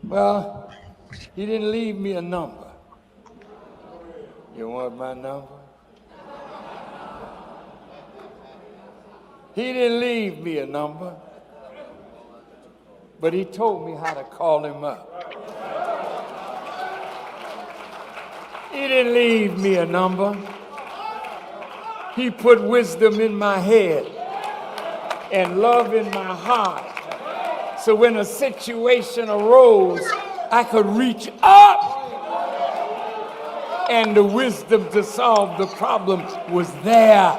Well, he didn't leave me a number. You want my number? He didn't leave me a number, but he told me how to call him up. He didn't leave me a number. He put wisdom in my head and love in my heart. So when a situation arose, I could reach up and the wisdom to solve the problem was there.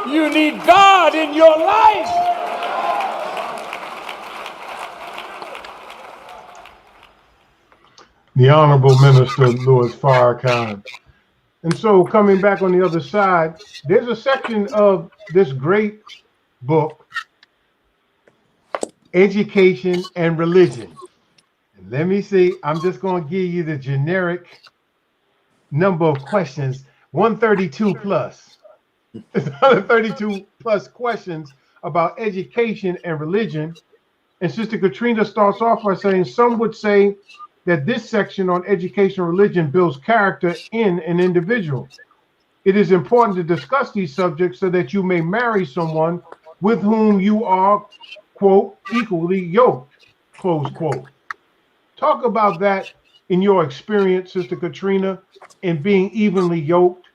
You need God in your life. The Honorable Minister Louis Farrakhan. And so coming back on the other side, there's a section of this great book, Education and Religion. And let me see, I'm just going to give you the generic number of questions, 132 plus. It's 132 plus questions about education and religion. And Sister Katrina starts off by saying, some would say that this section on education and religion builds character in an individual. It is important to discuss these subjects so that you may marry someone with whom you are, quote, equally yoked, close quote. Talk about that in your experience, Sister Katrina, in being evenly yoked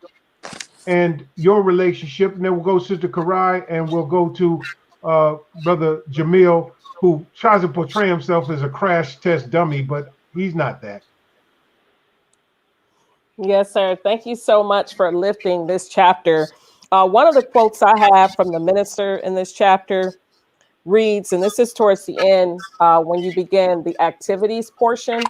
and your relationship. And then we'll go Sister Kari and we'll go to Brother Jamil, who tries to portray himself as a crash test dummy, but he's not that. Yes, sir. Thank you so much for lifting this chapter. One of the quotes I have from the minister in this chapter reads, and this is towards the end when you begin the activities portion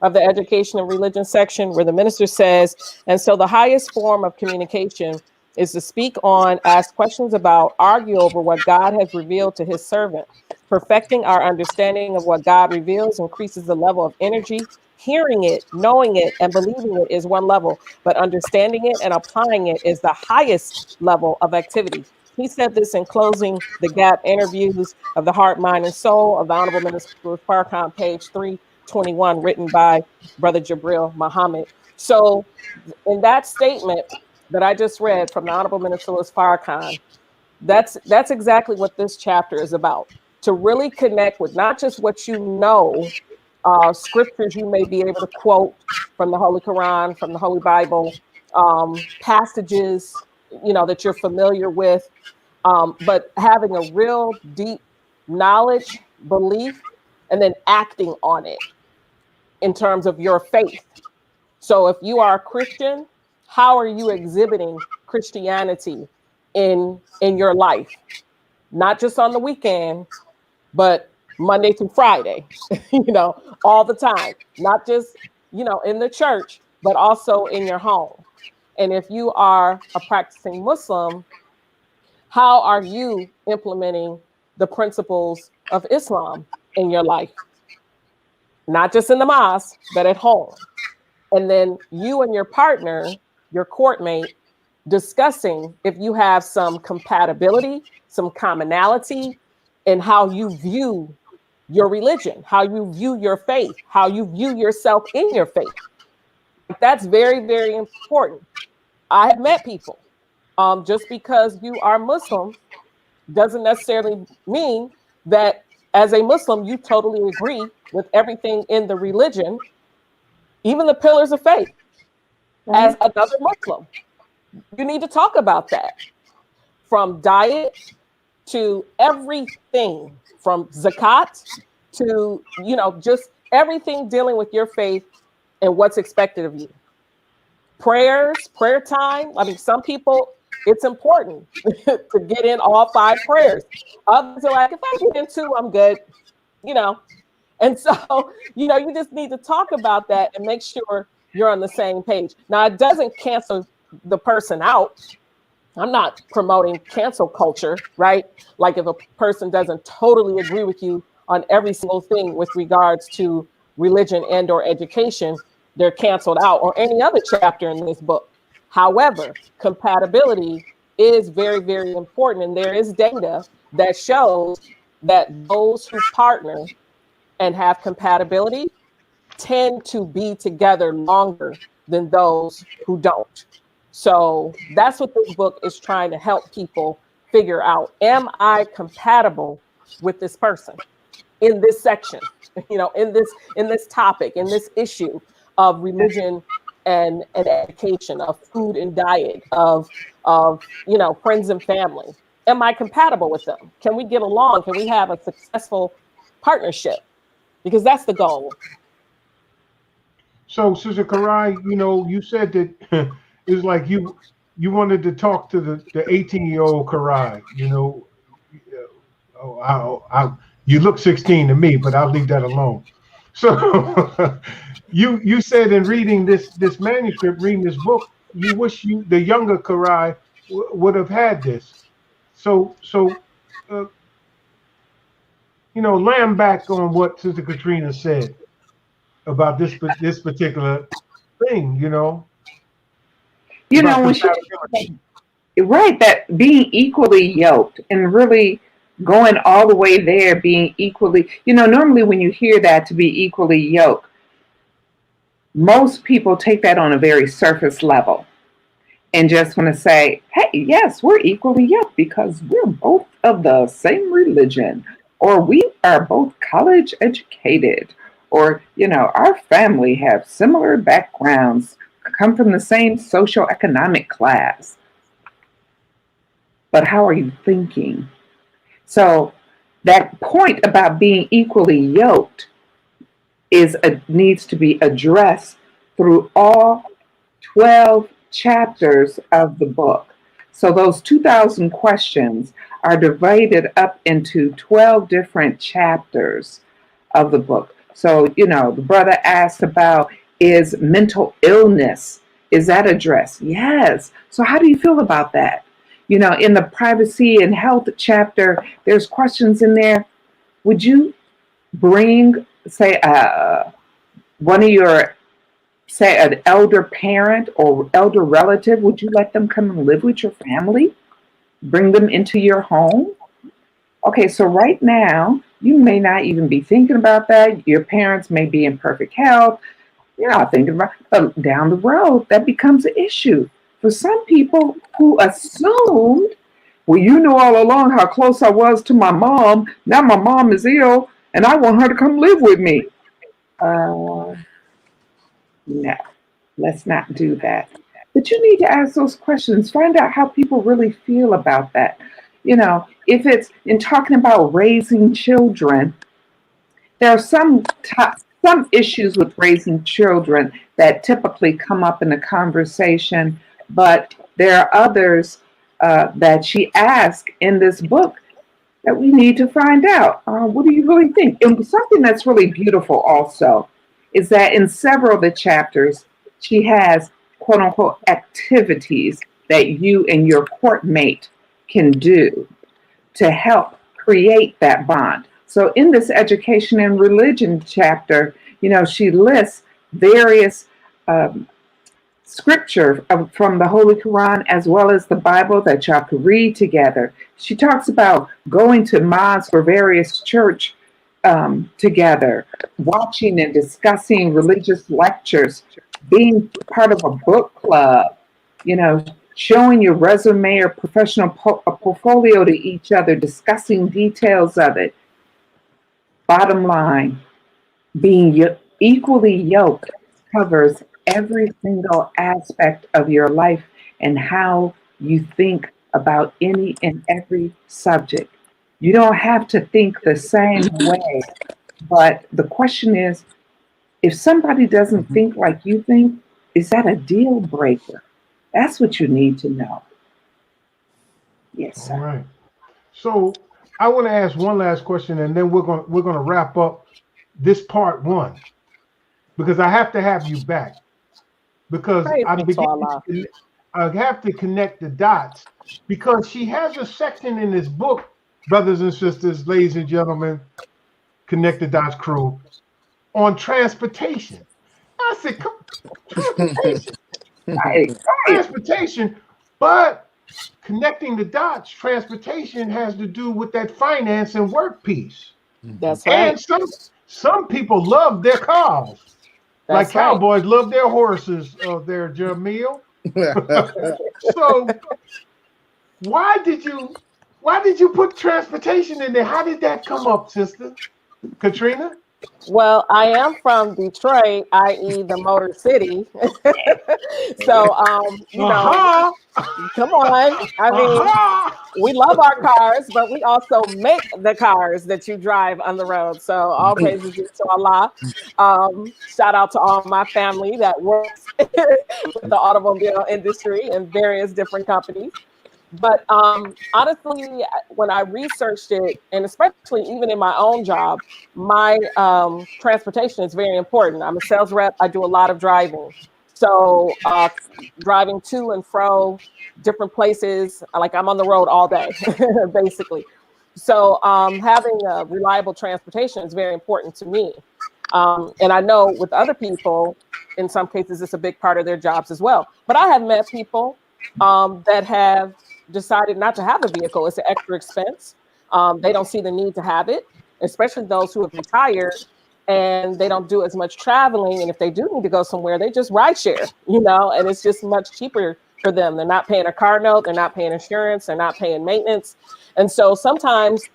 of the education and religion section, where the minister says, and so the highest form of communication is to speak on, ask questions about, argue over what God has revealed to his servant. Perfecting our understanding of what God reveals increases the level of energy. Hearing it, knowing it, and believing it is one level, but understanding it and applying it is the highest level of activity. He said this in closing the gap interviews of the heart, mind, and soul of the Honorable Minister Farrakhan, page 321, written by Brother Jamil Muhammad. So in that statement that I just read from the Honorable Minister Farrakhan, that's exactly what this chapter is about. To really connect with not just what you know, scriptures you may be able to quote from the Holy Quran, from the Holy Bible, passages, that you're familiar with, but having a real deep knowledge, belief, and then acting on it in terms of your faith. So if you are a Christian, how are you exhibiting Christianity in your life? Not just on the weekend, but Monday through Friday, all the time, not just, in the church, but also in your home. And if you are a practicing Muslim, how are you implementing the principles of Islam in your life? Not just in the mosque, but at home. And then you and your partner, your courtmate, discussing if you have some compatibility, some commonality in how you view your religion, how you view your faith, how you view yourself in your faith. That's very, very important. I have met people. Just because you are Muslim doesn't necessarily mean that as a Muslim, you totally agree with everything in the religion, even the pillars of faith. As another Muslim, you need to talk about that, from diet to everything, from zakat to, just everything dealing with your faith and what's expected of you. Prayers, prayer time. I mean, some people, it's important to get in all 5 prayers. Others are like, if I get in 2, I'm good, And so, you just need to talk about that and make sure you're on the same page. Now, it doesn't cancel the person out. I'm not promoting cancel culture, right? Like if a person doesn't totally agree with you on every single thing with regards to religion and or education, they're canceled out, or any other chapter in this book. However, compatibility is very, very important. And there is data that shows that those who partner and have compatibility tend to be together longer than those who don't. So that's what this book is trying to help people figure out. Am I compatible with this person in this section, in this topic, in this issue of religion and education, of food and diet, of friends and family? Am I compatible with them? Can we get along? Can we have a successful partnership? Because that's the goal. So, Sister Karai, you said that it's like you wanted to talk to the 18-year-old Karai. You look 16 to me, but I'll leave that alone. So, you said in reading this manuscript, reading this book, you wish the younger Karai would have had this. So laying back on what Sister Katrina said about this particular thing, When she, right, that being equally yoked and really going all the way there, being equally, normally when you hear that, to be equally yoked, most people take that on a very surface level and just want to say, hey, yes, we're equally yoked because we're both of the same religion, or we are both college educated, or, our family have similar backgrounds, come from the same socioeconomic class. But how are you thinking? So that point about being equally yoked needs to be addressed through all 12 chapters of the book. So those 2,000 questions are divided up into 12 different chapters of the book. So, the brother asked about, is mental illness, is that addressed? Yes. So how do you feel about that? In the privacy and health chapter, there's questions in there. Would you bring, say, one of your, say, an elder parent or elder relative, would you let them come and live with your family? Bring them into your home? Okay, so right now, you may not even be thinking about that. Your parents may be in perfect health. You're not thinking about it. But down the road, that becomes an issue. For some people who assumed, well, all along how close I was to my mom. Now my mom is ill, and I want her to come live with me. No, let's not do that. But you need to ask those questions. Find out how people really feel about that. If it's in talking about raising children, there are some issues with raising children that typically come up in the conversation, but there are others that she asked in this book that we need to find out. What do you really think? And something that's really beautiful also is that in several of the chapters, she has quote unquote activities that you and your court mate can do to help create that bond. So in this education and religion chapter, she lists various um, scripture from the Holy Quran as well as the Bible that y'all could read together. She talks about going to mosques or various church together, watching and discussing religious lectures, being part of a book club, showing your resume or professional portfolio to each other, discussing details of it. Bottom line, being equally yoked covers every single aspect of your life and how you think about any and every subject. You don't have to think the same way, but the question is, if somebody doesn't think like you think, is that a deal breaker? That's what you need to know. Yes, All sir. right. So I want to ask one last question, and then we're gonna wrap up this part one, because I have to have you back, because Praise I'm be to beginning Allah. to, I have to connect the dots, because she has a section in this book, brothers and sisters, ladies and gentlemen, connect the dots crew, on transportation. I said, come, transportation, Right. transportation, but connecting the dots, transportation has to do with that finance and work piece. That's And right. some people love their cars, like That's right. cowboys love their horses. There, Jamil. So why did you put transportation in there? How did that come up, sister Katrina? Well, I am from Detroit, i.e., the Motor City. So, Aha! come on. I mean, Aha! we love our cars, but we also make the cars that you drive on the road. So, all praises be to Allah. Shout out to all my family that works with the automobile industry and various different companies. But honestly, when I researched it, and especially even in my own job, my transportation is very important. I'm a sales rep. I do a lot of driving. So driving to and fro different places, like I'm on the road all day, basically. So having a reliable transportation is very important to me. And I know with other people, in some cases, it's a big part of their jobs as well. But I have met people that have decided not to have a vehicle. It's an extra expense. They don't see the need to have it, especially those who have retired and they don't do as much traveling. And if they do need to go somewhere, they just ride share, and it's just much cheaper for them. They're not paying a car note, they're not paying insurance, they're not paying maintenance. And so sometimes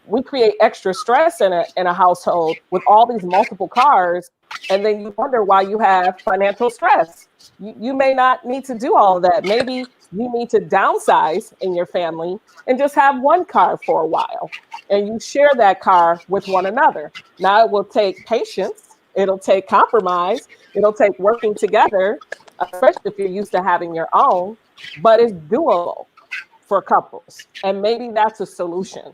we create extra stress in a household with all these multiple cars, and then you wonder why you have financial stress. You may not need to do all of that. Maybe you need to downsize in your family and just have one car for a while, and you share that car with one another. Now, it will take patience, it'll take compromise, it'll take working together, especially if you're used to having your own, but it's doable for couples. And maybe that's a solution.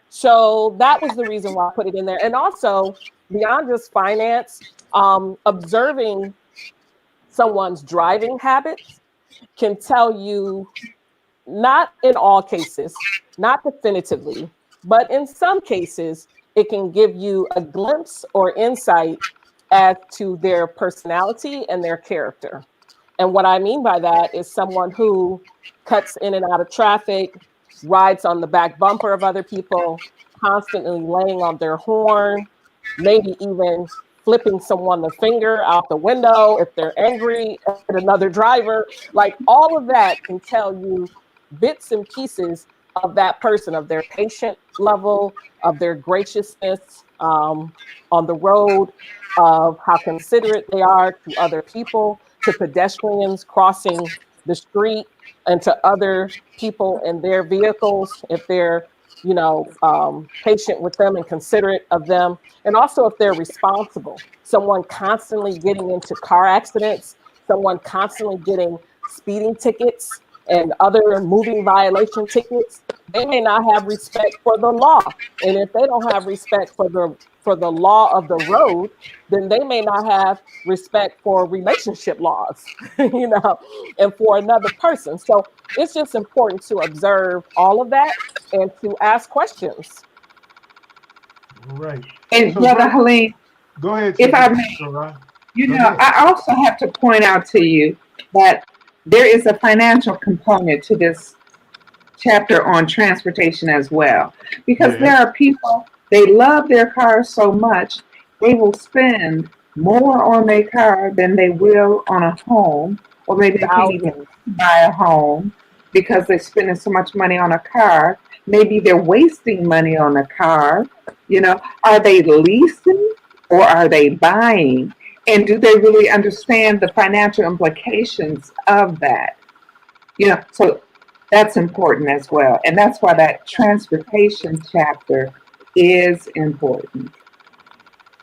So that was the reason why I put it in there. And also, beyond just finance, observing someone's driving habits can tell you, not in all cases, not definitively, but in some cases, it can give you a glimpse or insight as to their personality and their character. And what I mean by that is someone who cuts in and out of traffic, rides on the back bumper of other people, constantly laying on their horn, maybe even flipping someone the finger out the window if they're angry at another driver. Like, all of that can tell you bits and pieces of that person, of their patient level, of their graciousness on the road, of how considerate they are to other people, to pedestrians crossing the street, and to other people in their vehicles, if they're patient with them and considerate of them. And also if they're responsible. Someone constantly getting into car accidents, someone constantly getting speeding tickets, and other moving violation tickets, they may not have respect for the law. And if they don't have respect for the law of the road, then they may not have respect for relationship laws, and for another person. So it's just important to observe all of that and to ask questions. All right. And So, Brother Helene, go ahead, if Sister I may, Karai. Go ahead. I also have to point out to you that there is a financial component to this chapter on transportation as well. Because there Yes. are people, they love their cars so much, they will spend more on their car than they will on a home, or maybe they can't even Thousands. buy a home because they're spending so much money on a car. Maybe they're wasting money on a car. Are they leasing or are they buying? And do they really understand the financial implications of that? So that's important as well. And that's why that transportation chapter is important.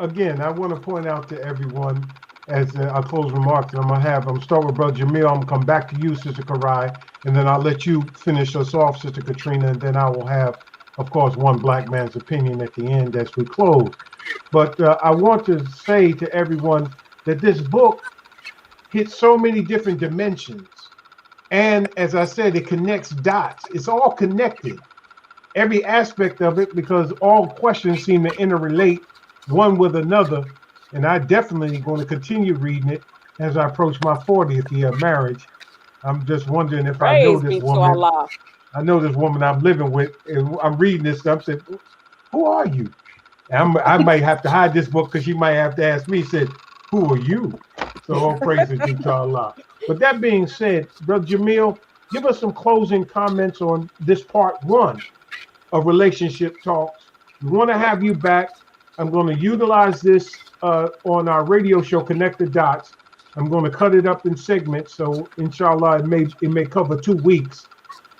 Again, I want to point out to everyone as our close remarks, and I'm start with Brother Jamil. I'm gonna come back to you, Sister Karai, and then I'll let you finish us off, Sister Katrina, and then I will have, of course, one black man's opinion at the end as we close. But I want to say to everyone that this book hits so many different dimensions. And as I said, it connects dots. It's all connected, every aspect of it, because all questions seem to interrelate one with another. And I definitely going to continue reading it as I approach my 40th year of marriage. I'm just wondering if I know Praise this be to woman. Allah. I know this woman I'm living with, and I'm reading this stuff. Said, "Who are you?" And I might have to hide this book because she might have to ask me. Said, "Who are you?" So all praises be to Allah. But that being said, Brother Jamil, give us some closing comments on this part one of Relationship Talks. We want to have you back. I'm going to utilize this on our radio show, Connect the Dots. I'm going to cut it up in segments, so inshallah, it may cover 2 weeks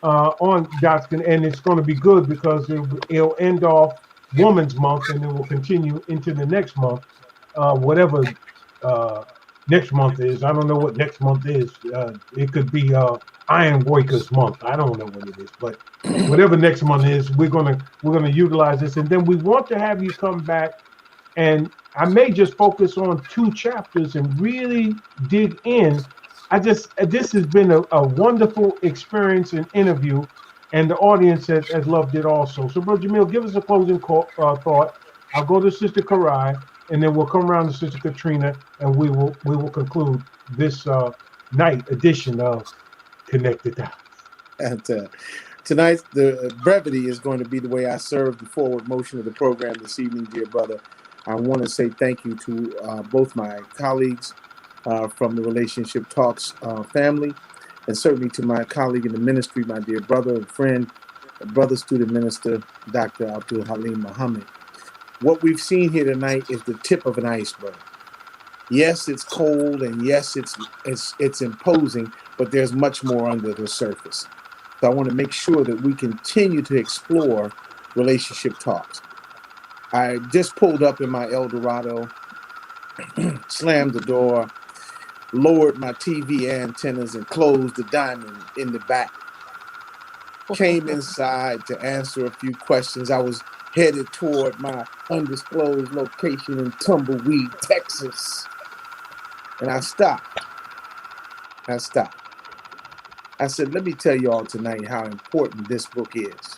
on Dots, and it's going to be good because it'll end off Woman's Month, and it will continue into the next month, whatever next month is. I don't know what next month is. It could be Iron Workers Month. I don't know what it is, but whatever next month is, we're gonna utilize this, and then we want to have you come back, and I may just focus on 2 chapters and really dig in. This has been a wonderful experience and interview, and the audience has loved it also. So, Brother Jamil, give us a closing thought. I'll go to Sister Karai, and then we'll come around to Sister Katrina, and we will conclude this night edition of Connected Dots. And tonight, the brevity is going to be the way I serve the forward motion of the program this evening, dear brother. I want to say thank you to both my colleagues from the Relationship Talks family, and certainly to my colleague in the ministry, my dear brother and friend, brother student minister, Dr. Abdul Halim Muhammad. What we've seen here tonight is the tip of an iceberg. Yes, it's cold, and yes, it's imposing, but there's much more under the surface. So I want to make sure that we continue to explore Relationship Talks. I just pulled up in my El Dorado, slammed the door, lowered my TV antennas, and closed the diamond in the back. Came inside to answer a few questions. I was headed toward my undisclosed location in Tumbleweed, Texas. And I stopped. I said, let me tell you all tonight how important this book is.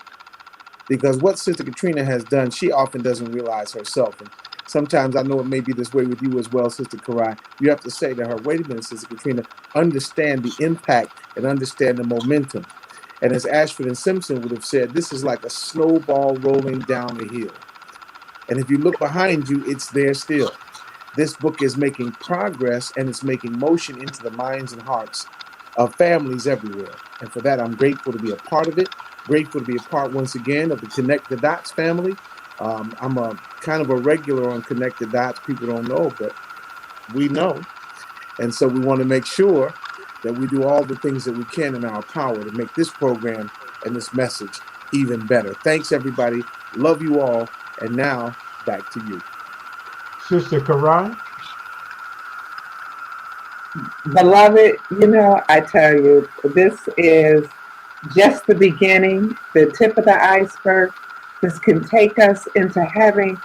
Because what Sister Katrina has done, she often doesn't realize herself. And sometimes I know it may be this way with you as well, Sister Karai. You have to say to her, wait a minute, Sister Katrina, understand the impact and understand the momentum. And as Ashford and Simpson would have said, this is like a snowball rolling down a hill. And if you look behind you, it's there still. This book is making progress, and it's making motion into the minds and hearts of families everywhere. And for that, I'm grateful to be a part of it. Grateful to be a part once again of the Connect the Dots family. I'm a kind of a regular on Connect the Dots. People don't know, but we know. And so we want to make sure that we do all the things that we can in our power to make this program and this message even better. Thanks, everybody. Love you all. And now, back to you. Sister Karai. Beloved, I tell you, this is just the beginning, the tip of the iceberg. This can take us into having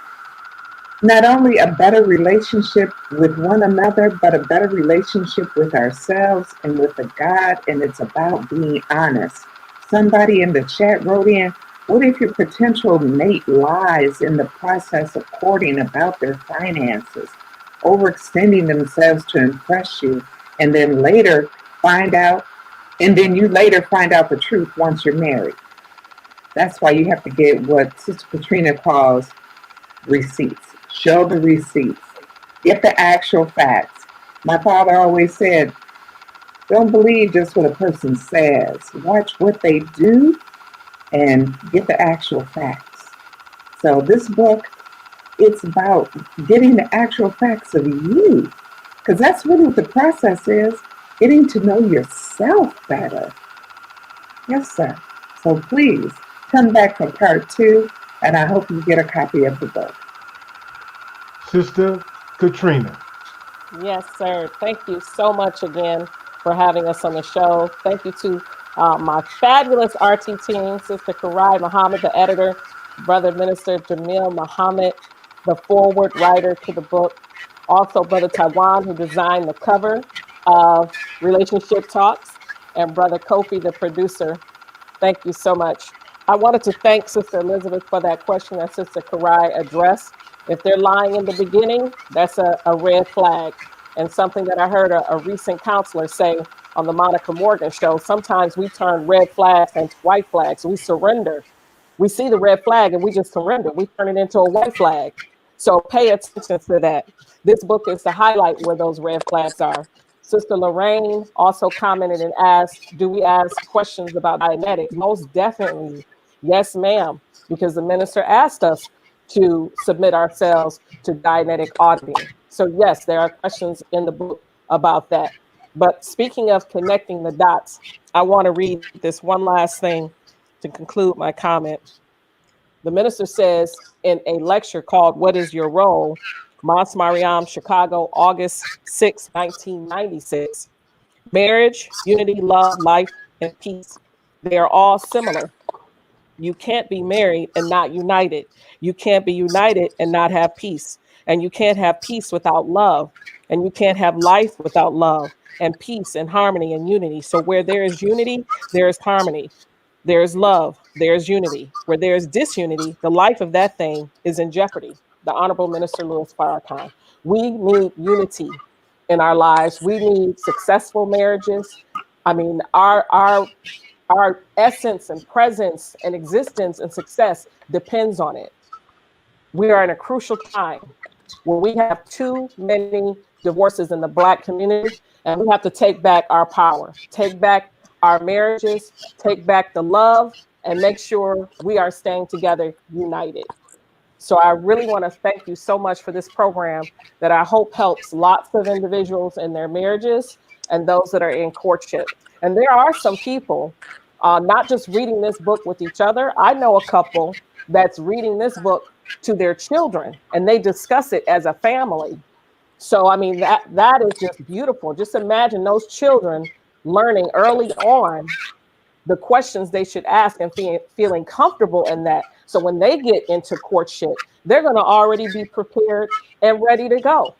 not only a better relationship with one another, but a better relationship with ourselves and with the God. And it's about being honest. Somebody in the chat wrote in, what if your potential mate lies in the process of courting about their finances, overextending themselves to impress you, and then later find out, and then you later find out the truth once you're married? That's why you have to get what Sister Katrina calls receipts. Show the receipts. Get the actual facts. My father always said, don't believe just what a person says. Watch what they do and get the actual facts. So this book, it's about getting the actual facts of you. Because that's really what the process is, getting to know yourself better. Yes, sir. So please come back for part 2, and I hope you get a copy of the book. Sister Katrina. Yes, sir. Thank you so much again for having us on the show. Thank you to my fabulous RT team, Sister Kari Muhammad, the editor, Brother Minister Jamil Muhammad, the foreword writer to the book, also Brother Taiwan, who designed the cover of Relationship Talks, and Brother Kofi, the producer. Thank you so much. I wanted to thank Sister Elizabeth for that question that Sister Karai addressed. If they're lying in the beginning, that's a red flag. And something that I heard a recent counselor say on the Monica Morgan show, sometimes we turn red flags into white flags. We surrender. We see the red flag and we just surrender. We turn it into a white flag. So pay attention to that. This book is to highlight where those red flags are. Sister Lorraine also commented and asked, do we ask questions about Dianetics? Most definitely. Yes, ma'am, because the minister asked us to submit ourselves to Dianetic auditing. So yes, there are questions in the book about that. But speaking of connecting the dots, I want to read this one last thing to conclude my comment. The minister says in a lecture called What is Your Role? Mons Mariam, Chicago, August 6, 1996. Marriage, unity, love, life, and peace. They are all similar. You can't be married and not united. You can't be united and not have peace. And you can't have peace without love. And you can't have life without love and peace and harmony and unity. So where there is unity, there is harmony. There is love. There is unity. Where there is disunity, the life of that thing is in jeopardy. The Honorable Minister Louis Farrakhan. We need unity in our lives. We need successful marriages. I mean, our essence and presence and existence and success depends on it. We are in a crucial time where we have too many divorces in the Black community, and we have to take back our power, take back our marriages, take back the love, and make sure we are staying together united. So I really want to thank you so much for this program that I hope helps lots of individuals in their marriages and those that are in courtship. And there are some people not just reading this book with each other. I know a couple that's reading this book to their children and they discuss it as a family. So, I mean, that is just beautiful. Just imagine those children learning early on the questions they should ask and feeling comfortable in that. So when they get into courtship, they're going to already be prepared and ready to go.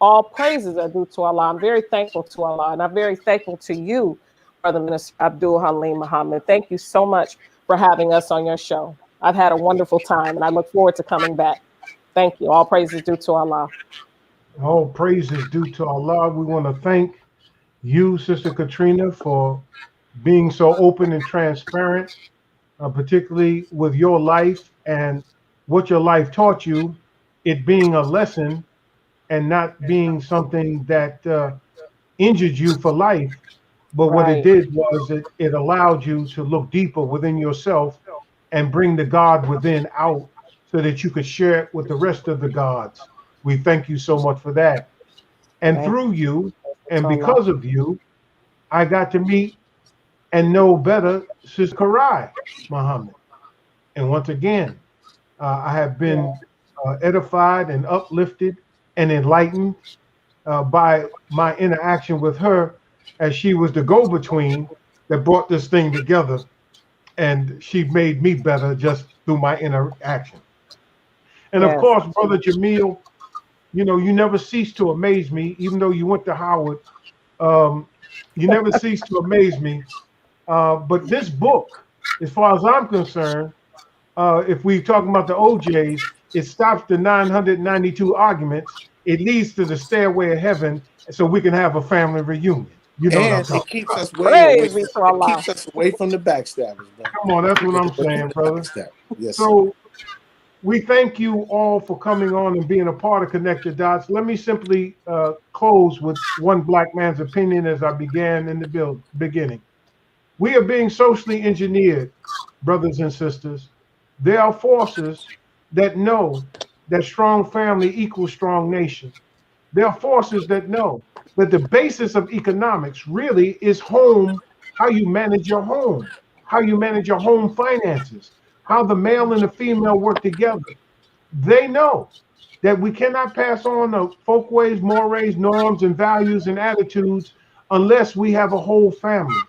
All praises are due to Allah. I'm very thankful to Allah, and I'm very thankful to you, Brother Minister Abdul Halim Muhammad. Thank you so much for having us on your show. I've had a wonderful time, and I look forward to coming back. Thank you. All praises due to Allah. All praise is due to Allah. We want to thank you, Sister Katrina, for being so open and transparent, particularly with your life and what your life taught you, it being a lesson and not being something that injured you for life. But what it did was it allowed you to look deeper within yourself and bring the God within out so that you could share it with the rest of the gods. We thank you so much for that. And through you, and because of you, I got to meet and know better Sister Kari Muhammad. And once again, I have been edified and uplifted and enlightened by my interaction with her as she was the go-between that brought this thing together. And she made me better just through my interaction. And of Yes. course, Brother Jamil, you know, you never cease to amaze me, even though you went to Howard. Um, you never cease to amaze me. But this book, as far as I'm concerned, if we're talking about the OJs, it stops the 992 arguments. It leads to the stairway of heaven, so we can have a family reunion. You know what I'm And it talking keeps about. us way away. Praise be to It Allah. keeps us away from the backstabbers, bro. Come on, that's what I'm Away from saying, the brother. backstab. Yes, sir. So we thank you all for coming on and being a part of Connect the Dots. Let me simply close with one black man's opinion as I began in the beginning. We are being socially engineered, brothers and sisters. There are forces that know that strong family equals strong nation. There are forces that know that the basis of economics really is home, how you manage your home, how you manage your home finances, how the male and the female work together. They know that we cannot pass on the folkways, mores, norms, and values and attitudes unless we have a whole family.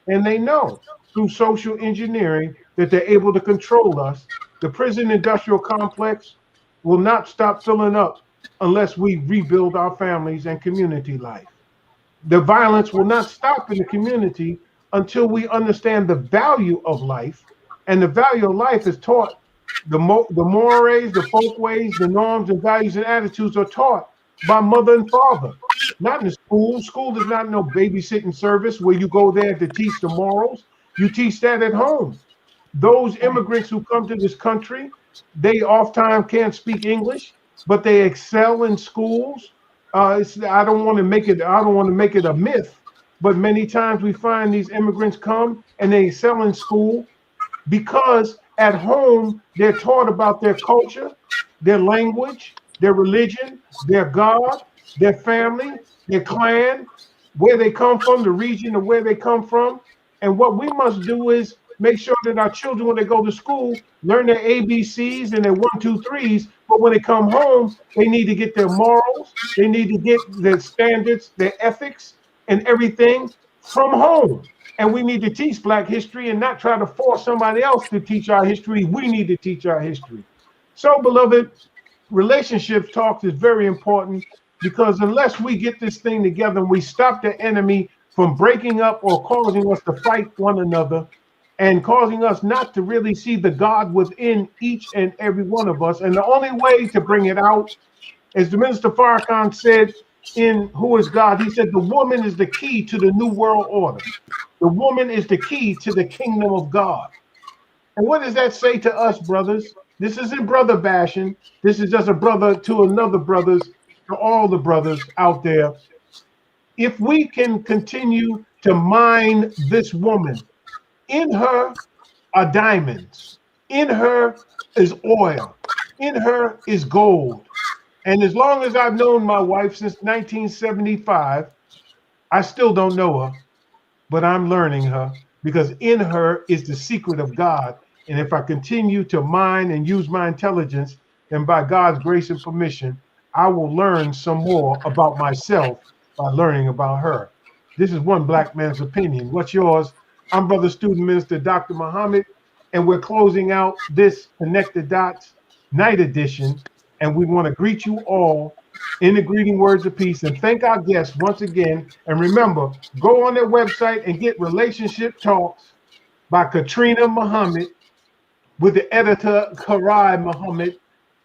And they know through social engineering that they're able to control us. The prison industrial complex will not stop filling up unless we rebuild our families and community life. The violence will not stop in the community until we understand the value of life. And the value of life is taught. The mores, the folkways, the norms and values and attitudes are taught by mother and father, not in school. School is not no babysitting service where you go there to teach the morals. You teach that at home. Those immigrants who come to this country, they oftentimes can't speak English, but they excel in schools. I don't want to make it. I don't want to make it a myth, but many times we find these immigrants come and they excel in school because at home they're taught about their culture, their language, their religion, their God, their family, their clan, where they come from, the region of where they come from. And what we must do is make sure that our children, when they go to school, learn their ABCs and their one, two, threes. But when they come home, they need to get their morals, they need to get their standards, their ethics, and everything from home. And we need to teach Black history and not try to force somebody else to teach our history. We need to teach our history. So, beloved, relationships talk is very important because unless we get this thing together and we stop the enemy from breaking up or causing us to fight one another and causing us not to really see the God within each and every one of us. And the only way to bring it out, as the Minister Farrakhan said in Who is God, he said, the woman is the key to the new world order. The woman is the key to the kingdom of God. And what does that say to us, brothers? This isn't brother bashing. This is just a brother to another brothers, to all the brothers out there. If we can continue to mine this woman, in her are diamonds, in her is oil, in her is gold. And as long as I've known my wife since 1975, I still don't know her, but I'm learning her because in her is the secret of God. And if I continue to mine and use my intelligence, then by God's grace and permission, I will learn some more about myself by learning about her. This is one black man's opinion. What's yours? I'm Brother Student Minister Dr. Muhammad, and we're closing out this Connect the Dots night edition. And we want to greet you all in the greeting words of peace and thank our guests once again. And remember, go on their website and get Relationship Talks by Katrina Muhammad with the editor Kari Muhammad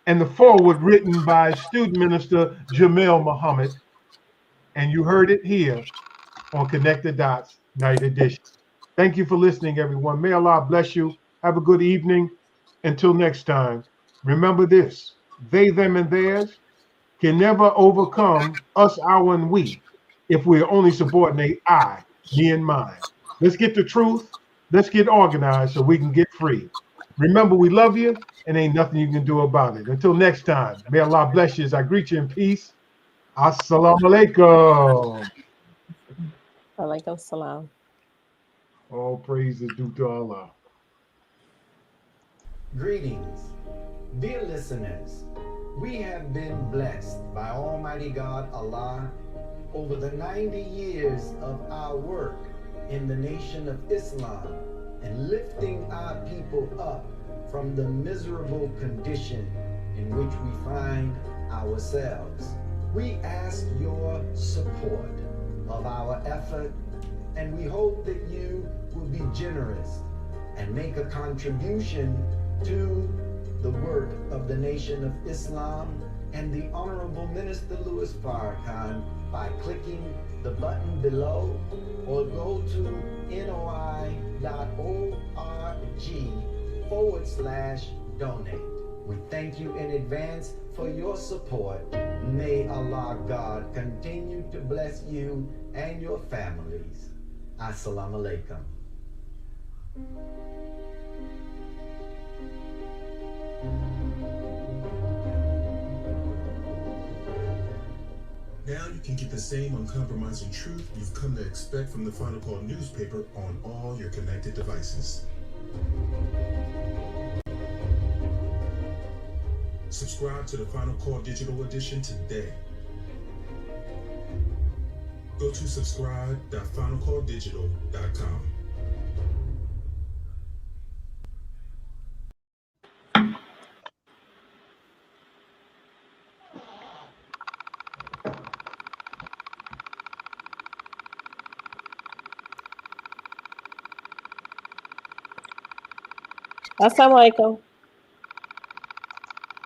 and the foreword written by student minister Jamil Muhammad. And you heard it here on Connect the Dots Night Edition. Thank you for listening, everyone. May Allah bless you. Have a good evening. Until next time, remember this: they, them, and theirs can never overcome us, our, and we if we only subordinate I, me, and mine. Let's get the truth. Let's get organized so we can get free. Remember, we love you and ain't nothing you can do about it. Until next time, may Allah bless you as I greet you in peace. Assalamu alaikum. Alaikum salam. All praise is due to Allah. Greetings, dear listeners. We have been blessed by Almighty God, Allah, over the 90 years of our work in the Nation of Islam and lifting our people up from the miserable condition in which we find ourselves. We ask your support of our effort, and we hope that you will be generous and make a contribution to the work of the Nation of Islam and the Honorable Minister Louis Farrakhan by clicking the button below or go to noi.org/donate. We thank you in advance for your support. May Allah God continue to bless you and your families. Assalamu alaikum. Now you can get the same uncompromising truth you've come to expect from the Final Call newspaper on all your connected devices. Subscribe to the Final Call digital edition today. Go to subscribe.finalcalldigital.com. Assalamu alaikum.